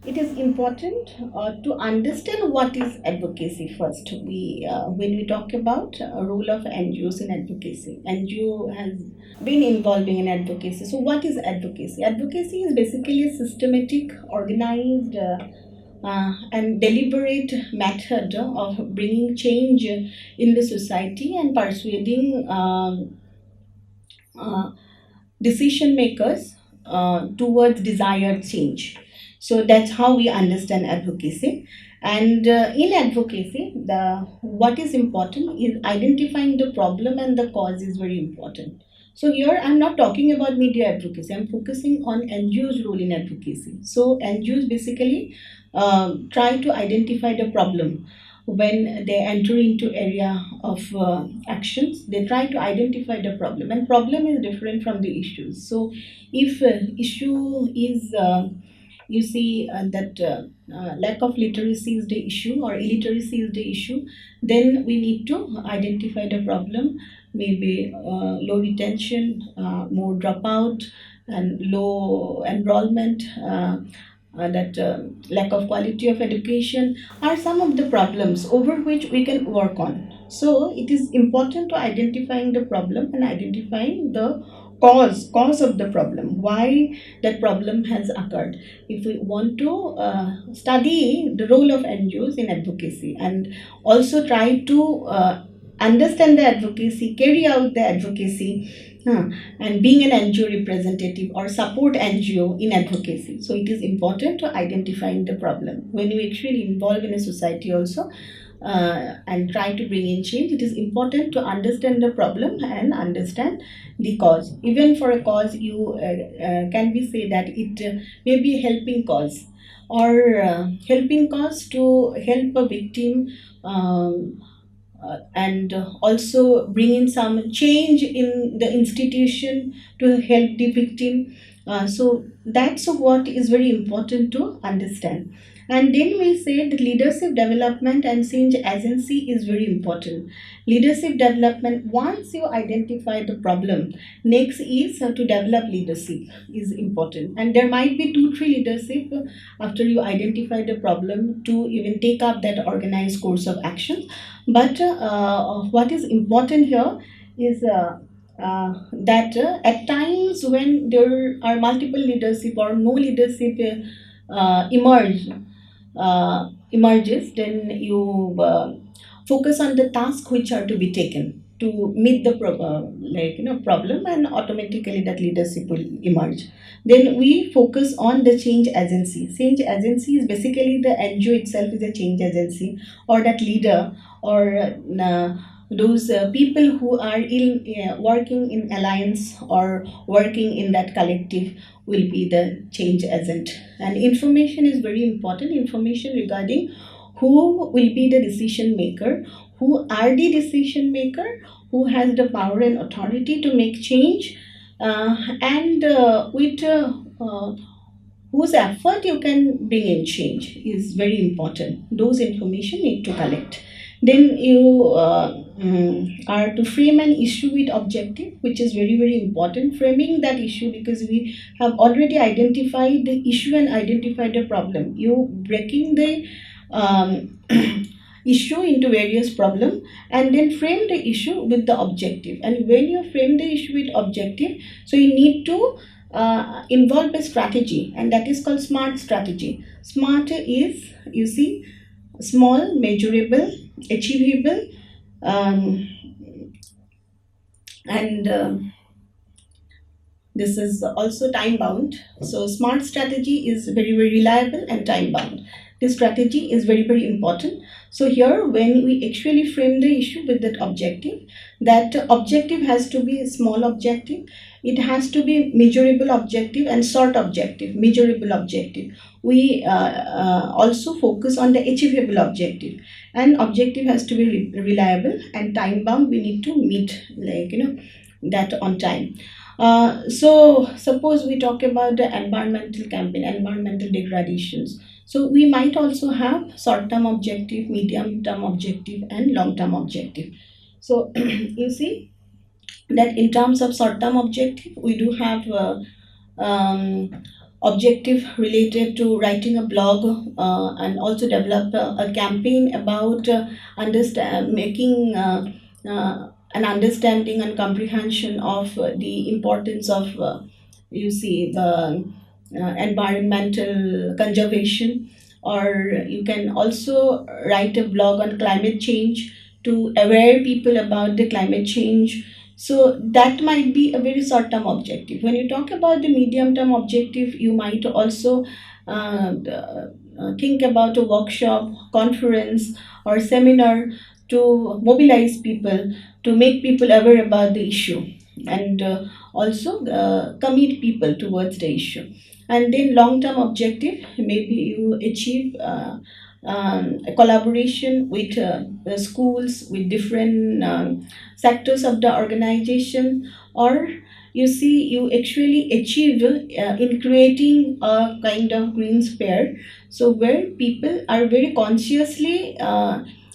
it is important to understand what is advocacy first. When we talk about role of NGOs in advocacy, NGO has been involving in advocacy. So what is advocacy? Advocacy is basically a systematic, organized, and deliberate method of bringing change in the society and persuading uh, decision makers towards desired change. So that's how we understand advocacy. And in advocacy, the what is important is identifying the problem, and the cause is very important. So here I'm not talking about media advocacy. I'm focusing on NGOs' role in advocacy. So NGOs basically try to identify the problem when they enter into area of actions. They try to identify the problem, and problem is different from the issues. So if issue is you see that lack of literacy is the issue or illiteracy is the issue, then we need to identify the problem. Maybe low retention, more dropout, and low enrollment. That lack of quality of education are some of the problems over which we can work on. So it is important to identifying the problem and identifying the cause of the problem, why that problem has occurred. If we want to study the role of NGOs in advocacy and also try to understand the advocacy, carry out the advocacy, and being an NGO representative or support NGO in advocacy. So it is important to identifying the problem. When you actually involve in a society also and try to bring in change, it is important to understand the problem and understand the cause. Even for a cause, you can be say that it may be a helping cause or helping cause to help a victim. And also bring in some change in the institution to help the victim. So that's what is very important to understand. And then we say the leadership development and change agency is very important. Leadership development, once you identify the problem, next is to develop leadership is important. And there might be two, three leadership after you identify the problem to even take up that organized course of action. But what is important here is that at times when there are multiple leadership or no leadership emerges, then you focus on the tasks which are to be taken to meet the problem, and automatically that leadership will emerge. Then we focus on the change agency. Change agency is basically the NGO itself is a change agency, or that leader, or those people who are working in alliance or working in that collective will be the change agent. And information is very important. Information regarding who will be the decision maker, who are the decision maker, who has the power and authority to make change, and with whose effort you can bring in change is very important. Those information need to collect. Then you are to frame an issue with objective, which is very, very important. Framing that issue, because we have already identified the issue and identified the problem. You breaking the issue into various problem and then frame the issue with the objective. And when you frame the issue with objective, so you need to involve a strategy, and that is called SMART strategy. SMART is, you see, small, measurable, achievable, um, and this is also time bound. So smart strategy is very, very reliable and time bound. This strategy is very, very important. So here when we actually frame the issue with that objective has to be a small objective, it has to be measurable objective and short objective. Measurable objective, we also focus on the achievable objective, and objective has to be reliable and time bound. We need to meet, that on time. So suppose we talk about the environmental campaign, environmental degradations. So we might also have short-term objective, medium-term objective, and long-term objective. So you see that in terms of short-term objective, we do have um, objective related to writing a blog, and also develop a campaign about understand making an understanding and comprehension of the importance of you see the environmental conservation. Or you can also write a blog on climate change to aware people about the climate change. So that might be a very short term objective. When you talk about the medium term objective, you might also think about a workshop, conference, or seminar to mobilize people, to make people aware about the issue, and also commit people towards the issue. And then long term objective, maybe you achieve a collaboration with the schools, with different sectors of the organization, or you see, you actually achieve in creating a kind of green sphere, so where people are very consciously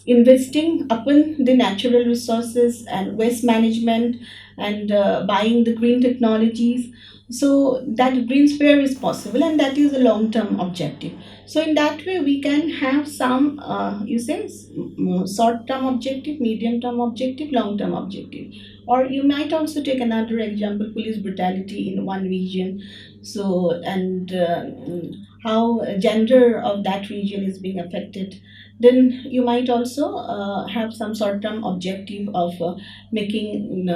investing upon the natural resources and waste management and buying the green technologies, so that green sphere is possible, and that is a long term objective. So in that way we can have some you say short term objective, medium term objective, long term objective. Or you might also take another example, police brutality in one region. So, and how gender of that region is being affected. Then you might also have some short term objective of making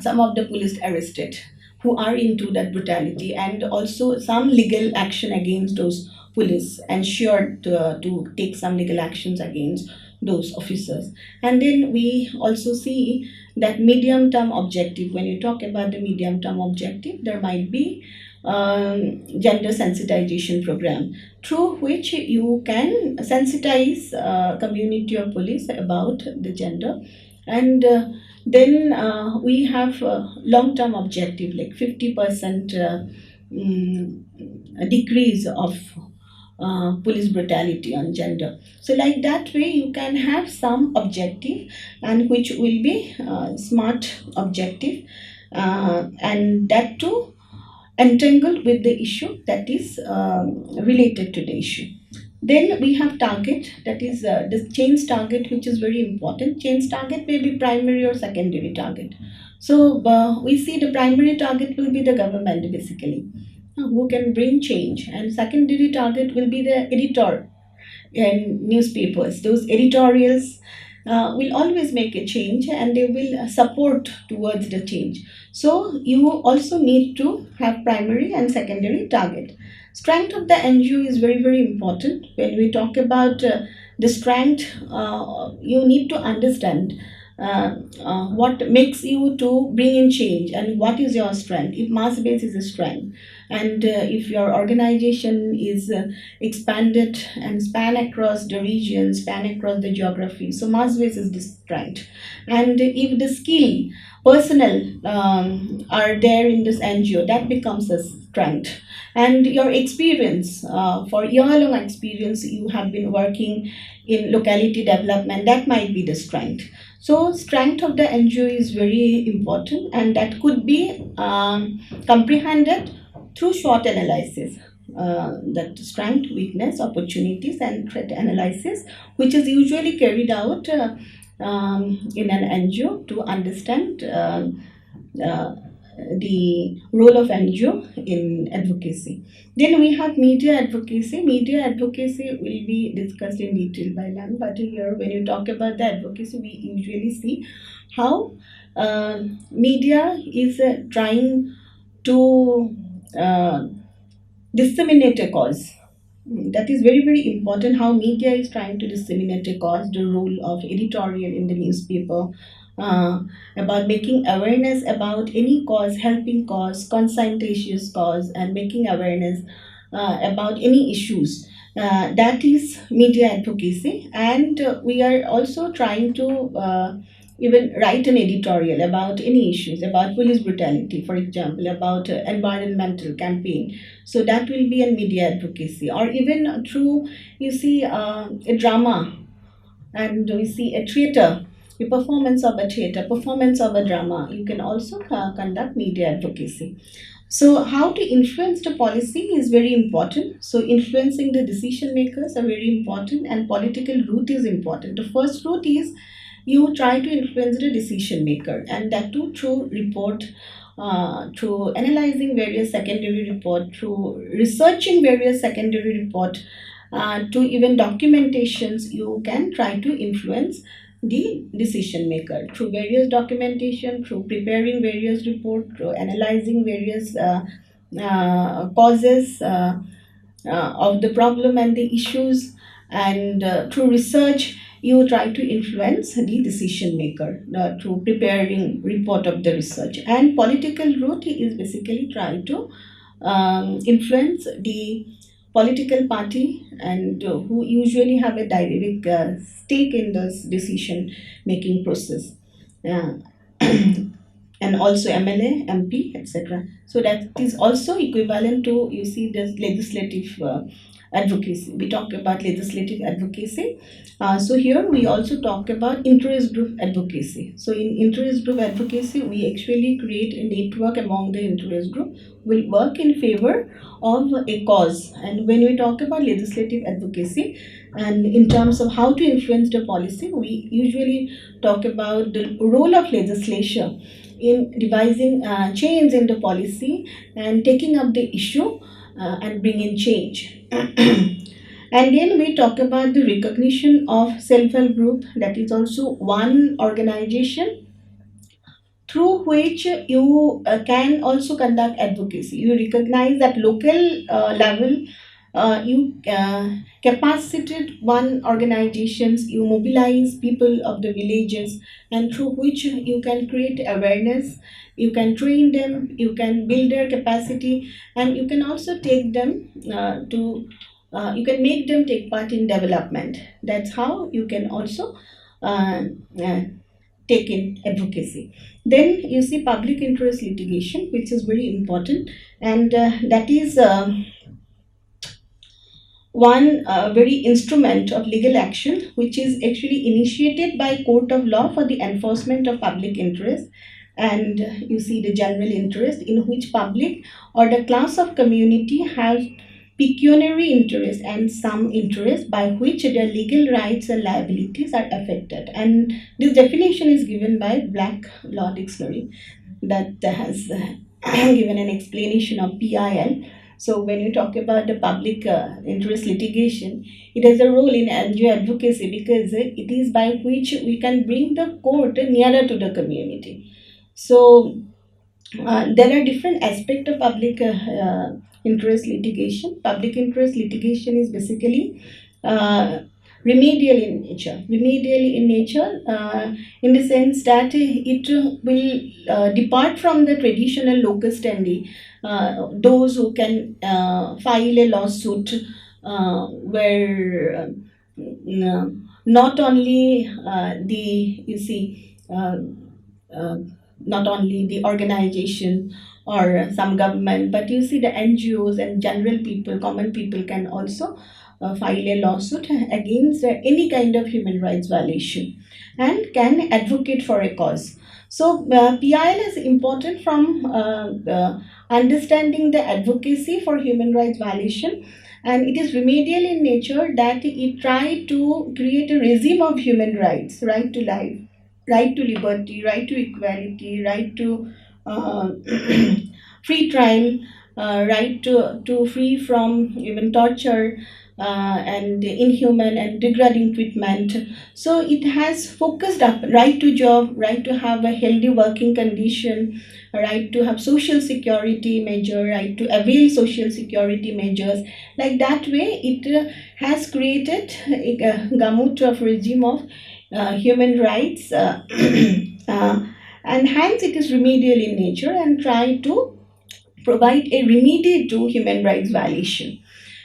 some of the police arrested who are into that brutality, and also some legal action against those police, ensured to take some legal actions against those officers. And then we also see that medium term objective. When you talk about the medium term objective, there might be gender sensitization program through which you can sensitize community of police about the gender. And then we have a long-term objective like 50% decrease of police brutality on gender. So like that way you can have some objective, and which will be smart objective, and that too entangled with the issue that is related to the issue. Then we have target, that is the change target, which is very important. Change target may be primary or secondary target. So we see the primary target will be the government basically, who can bring change, and secondary target will be the editor and newspapers. Those editorials will always make a change, and they will support towards the change. So you also need to have primary and secondary target. Strength of the NGO is very, very important. When we talk about the strength, you need to understand what makes you to bring in change, and what is your strength. If mass base is a strength, and if your organization is expanded and span across the region, span across the geography, so mass base is the strength. And if the skill personnel are there in this NGO, that becomes a strength. And your experience, for year long experience you have been working in locality development, that might be the strength. So strength of the NGO is very important, and that could be comprehended through SWOT analysis. That strength, weakness, opportunities, and threat analysis, which is usually carried out in an NGO to understand uh, the role of NGO in advocacy. Then we have media advocacy. Media advocacy will be discussed in detail by ma'am, but here when you talk about the advocacy, we usually see how media is trying to uh, disseminate a cause. That is very, very important, how media is trying to disseminate a cause, the role of editorial in the newspaper, uh, about making awareness about any cause, helping cause, conscientious cause, and making awareness about any issues. That is media advocacy. And we are also trying to even write an editorial about any issues, about police brutality, for example, about environmental campaign. So that will be a media advocacy. Or even through, you see, a drama, and we see a theater, the performance of a theater, performance of a drama, you can also conduct media advocacy. So how to influence the policy is very important. So influencing the decision makers are very important, and political route is important. The first route is you try to influence the decision maker, and that too through report, through analyzing various secondary report, through researching various secondary report, to even documentations. You can try to influence the decision maker through various documentation, through preparing various report, through analyzing various causes of the problem and the issues, and through research you try to influence the decision maker through preparing report of the research. And political route is basically try to influence the political party, and who usually have a direct stake in this decision making process. Uh, and also MLA, MP, etc. So that is also equivalent to, you see, this legislative advocacy. We talk about legislative advocacy. So here we also talk about interest group advocacy. So in interest group advocacy, we actually create a network among the interest group, will work in favor of a cause. And when we talk about legislative advocacy, and in terms of how to influence the policy, we usually talk about the role of legislature in devising change in the policy and taking up the issue and bringing change. And then we talk about the recognition of self-help group. That is also one organization through which you can also conduct advocacy. You recognize that local level, you capacitate one organizations, you mobilize people of the villages, and through which you can create awareness, you can train them, you can build their capacity, and you can also take them to you can make them take part in development. That's how you can also uh, uh, take in advocacy. Then you see public interest litigation, which is very important, and that is one very instrument of legal action which is actually initiated by court of law for the enforcement of public interest. And you see the general interest, in which public or the class of community has pecuniary interest and some interest by which their legal rights and liabilities are affected. And this definition is given by Black Law Dictionary, that has given an explanation of PIL. So when you talk about the public interest litigation, it has a role in NGO advocacy, because it is by which we can bring the court nearer to the community. So there are different aspects of public interest litigation. Public interest litigation is basically uh, remedial in nature. Remedial in nature, in the sense that it will depart from the traditional locus standi. Those who can file a lawsuit where not only the you see. Uh, Not only the organization or some government, but you see the NGOs and general people, common people can also file a lawsuit against any kind of human rights violation and can advocate for a cause. So PIL is important from understanding the advocacy for human rights violation, and it is remedial in nature, that it try to create a regime of human rights: right to life, right to liberty, right to equality, right to uh, free trial, right to free from even torture and inhuman and degrading treatment. So it has focused up right to job, right to have a healthy working condition, right to have social security measure, right to avail social security measures. Like that way, it has created a gamut of regime of human rights, and hence it is remedial in nature and try to provide a remedy to human rights violation.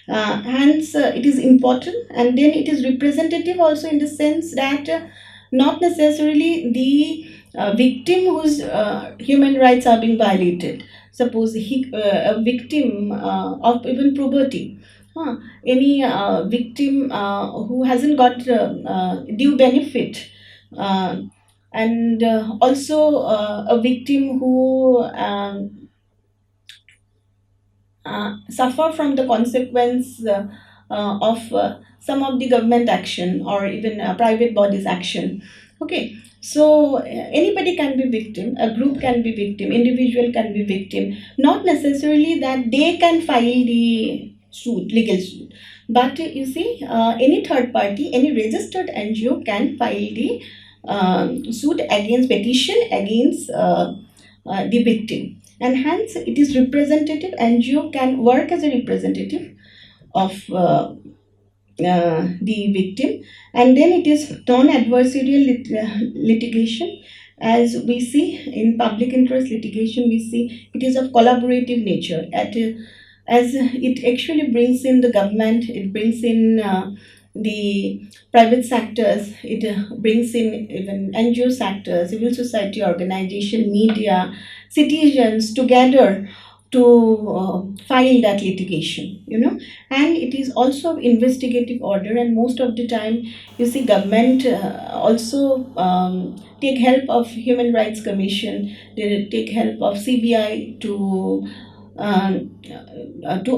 Hence, it is important, and then it is representative also in the sense that not necessarily the victim whose human rights are being violated. Suppose a victim of even poverty, any victim who hasn't got due benefit, uh, and also a victim who suffer from the consequence of some of the government action or even private bodies action. Okay, so anybody can be victim, a group can be victim, individual can be victim. Not necessarily that they can file the suit, legal suit, but you see, any third party, any registered NGO can file the suit against, petition against the victim, and hence it is representative. NGO can work as a representative of the victim. And then it is non-adversarial litigation. As we see in public interest litigation, we see it is of collaborative nature, as it actually brings in the government, it brings in the private sectors, it brings in even NGO sector, civil society organization, media, citizens together to file that litigation, and it is also investigative order, and most of the time you see government also take help of Human Rights Commission, they take help of CBI to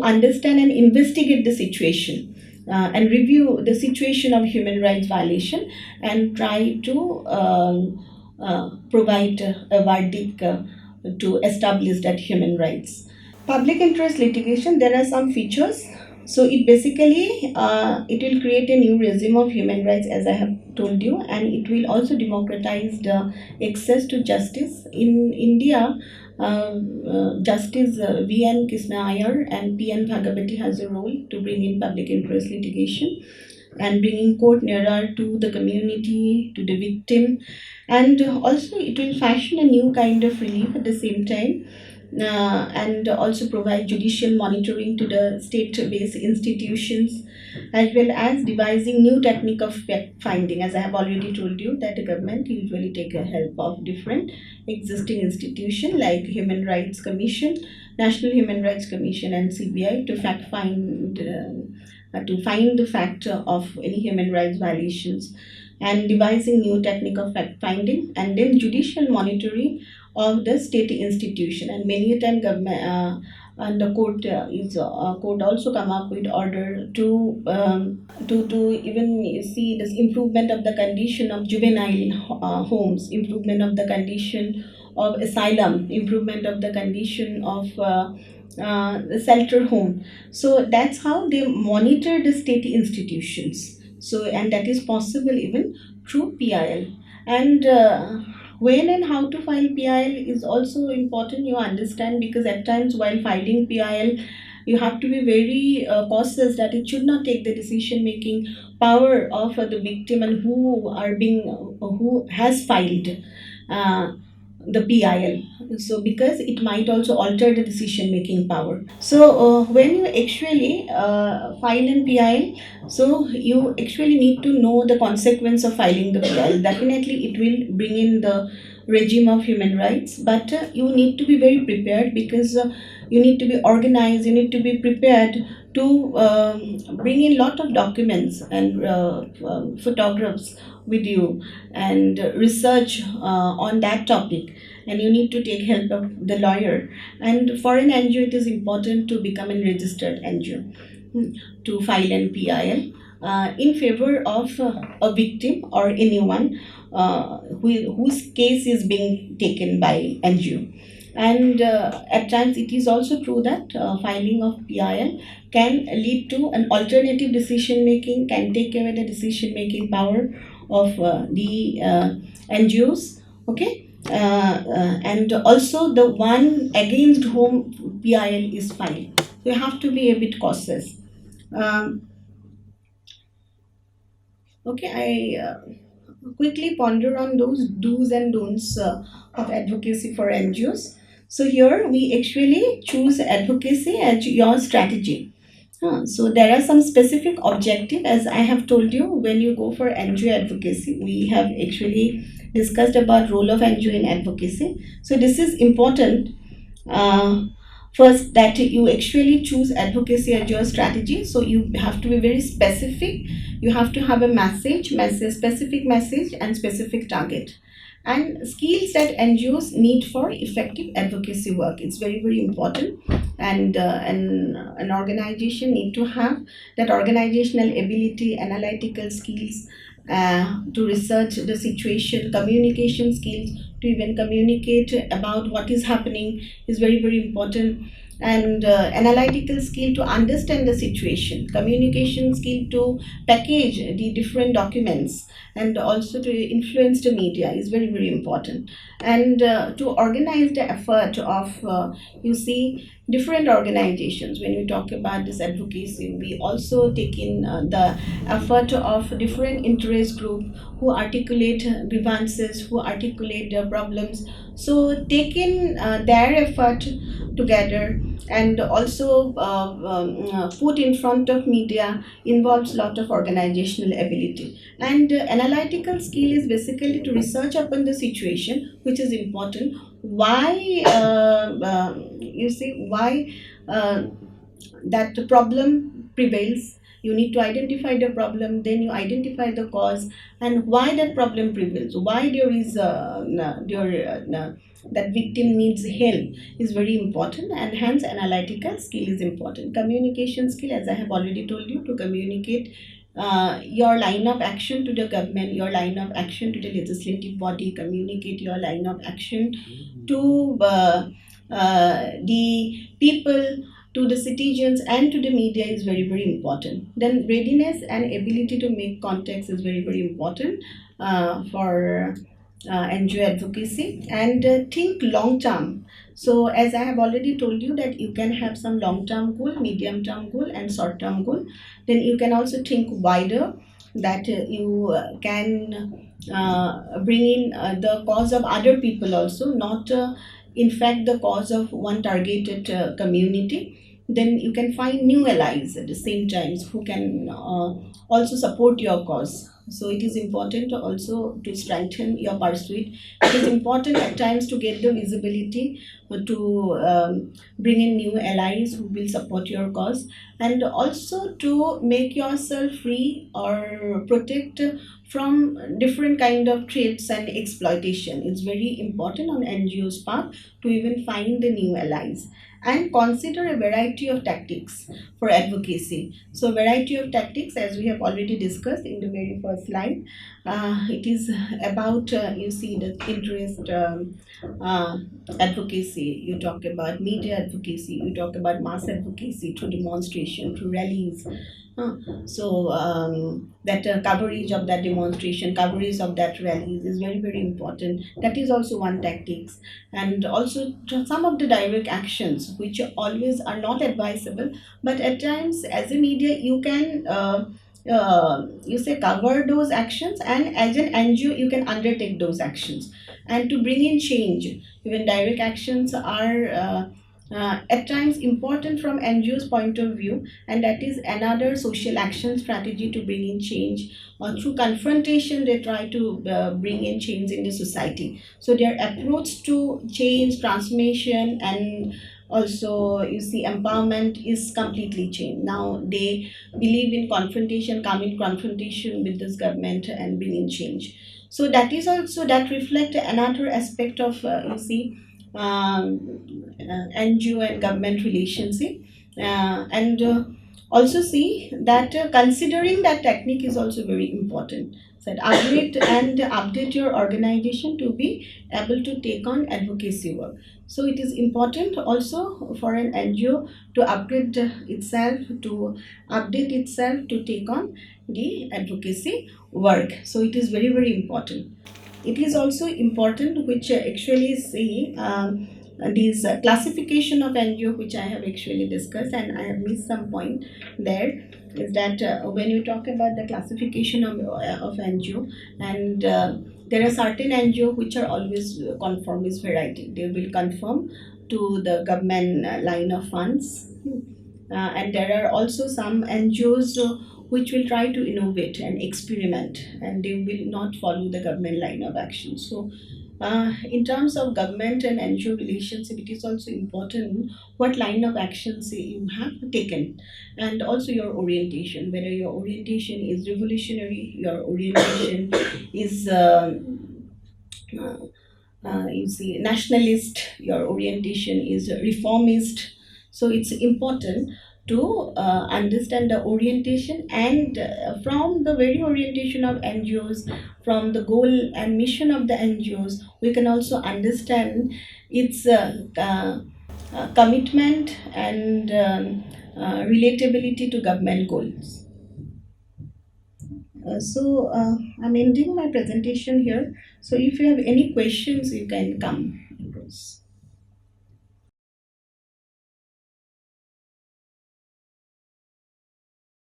understand and investigate the situation, and review the situation of human rights violation, and try to provide a verdict to establish that human rights. Public interest litigation, there are some features. So it basically it will create a new regime of human rights, as I have told you, and it will also democratize the access to justice in India. Justice VN Krishna Iyer and PN Bhagavati has a role to bring in public interest litigation and bringing court nearer to the community, to the victim, and also it will fashion a new kind of relief at the same time, and also provide judicial monitoring to the state-based institutions, as well as devising new technique of fact finding. As I have already told you, that the government usually take a help of different existing institutions like Human Rights Commission, National Human Rights Commission, and CBI to fact find. To find the fact of any human rights violations, and devising new technique of fact finding, and then judicial monitoring of the state institution. And many a time government and the court also come up with order to even see this improvement of the condition of juvenile homes, improvement of the condition of asylum, improvement of the condition of the shelter home. So that's how they monitor the state institutions. So, and that is possible even through PIL. And when and how to file PIL is also important, you understand, because at times while filing PIL, you have to be very cautious that it should not take the decision making power of the victim and who has filed uh, the PIL. So because it might also alter the decision making power. So when you actually file an PIL, so you actually need to know the consequence of filing the PIL. Definitely, it will bring in the regime of human rights, but you need to be very prepared, because you need to be organized. You need to be prepared to bring in lot of documents and photographs with you, and research on that topic, and you need to take help of the lawyer. And for an NGO, it is important to become a registered NGO, to file an PIL in favor of a victim or anyone whose case is being taken by NGO. And at times it is also true that filing of PIL can lead to an alternative decision making, can take away the decision making power of the NGOs. Okay. And also the one against whom PIL is filed. So you have to be a bit cautious. Um, okay, I quickly ponder on those do's and don'ts of advocacy for NGOs. So here we actually choose advocacy as your strategy. So there are some specific objective, as I have told you. When you go for NGO advocacy, we have actually discussed about role of NGO in advocacy. So this is important. Uh, First, that you actually choose advocacy as your strategy. So you have to be very specific. You have to have a specific message and specific target, and skills that NGOs need for effective advocacy work. It's very, very important, and an organization need to have that organizational ability, analytical skills to research the situation, communication skills to even communicate about what is happening is very, very important, and analytical skill to understand the situation, communication skill to package the different documents, and also to influence the media is very, very important, and to organize the effort of you see different organizations. When we talk about this advocacy, we also take in the effort of different interest group who articulate grievances, who articulate their problems. So take in their effort together, and also put in front of media involves lot of organizational ability. And analytical skill is basically to research upon the situation, which is important. Why you see why that the problem prevails. You need to identify the problem, then you identify the cause, and why that problem prevails, why there is that victim needs help is very important, and hence analytical skill is important. Communication skill, as I have already told you, to communicate your line of action to the government, your line of action to the legislative body, communicate your line of action to the people, to the citizens, and to the media is very, very important. Then readiness and ability to make contacts is very, very important for NGO advocacy. And think long term. So as I have already told you that you can have some long term goal, medium term goal, and short term goal. Then you can also think wider, that you can bring in the cause of other people also, not in fact the cause of one targeted community. Then you can find new allies at the same time who can also support your cause. So it is important to also to strengthen your pursuit. It is important at times to get the visibility, to bring in new allies who will support your cause, and also to make yourself free or protect from different kind of threats and exploitation. It's very important on NGOs part to even find the new allies, and consider a variety of tactics for advocacy. So variety of tactics, as we have already discussed in the very first slide, it is about you see the interest uh, advocacy. You talk about media advocacy, you talk about mass advocacy through demonstration, through rallies. So that coverage of that demonstration, coverage of that rallies is very, very important. That is also one tactics. And also some of the direct actions which always are not advisable, but at times as a media you can you say cover those actions, and as an NGO you can undertake those actions and to bring in change. Even direct actions are at times important from NGO's point of view, and that is another social action strategy to bring in change. Or through confrontation they try to bring in change in the society. So their approach to change, transformation, and also you see empowerment is completely changed. Now they believe in confrontation, come in confrontation with this government and bring in change. So that is also that reflect another aspect of you see NGO and government relationship. And also see that considering that technique is also very important. Said upgrade and update your organization to be able to take on advocacy work. So it is important also for an NGO to upgrade itself, to update itself to take on the advocacy work. So it is very, very important. It is also important which actually see these classification of NGO, which I have actually discussed, and I have missed some point there, is that when you talk about the classification of NGO, and there are certain NGO which are always conformist variety. They will conform to the government line of funds. And there are also some NGOs which will try to innovate and experiment, and they will not follow the government line of action. So in terms of government and NGO relationship, it is also important what line of actions you have taken, and also your orientation. Whether your orientation is revolutionary, your orientation is uh, you see nationalist, your orientation is reformist. So it's important to understand the orientation, and from the very orientation of NGOs, from the goal and mission of the NGOs, we can also understand its commitment and relatability to government goals. I'm ending my presentation here. So if you have any questions, you can come across.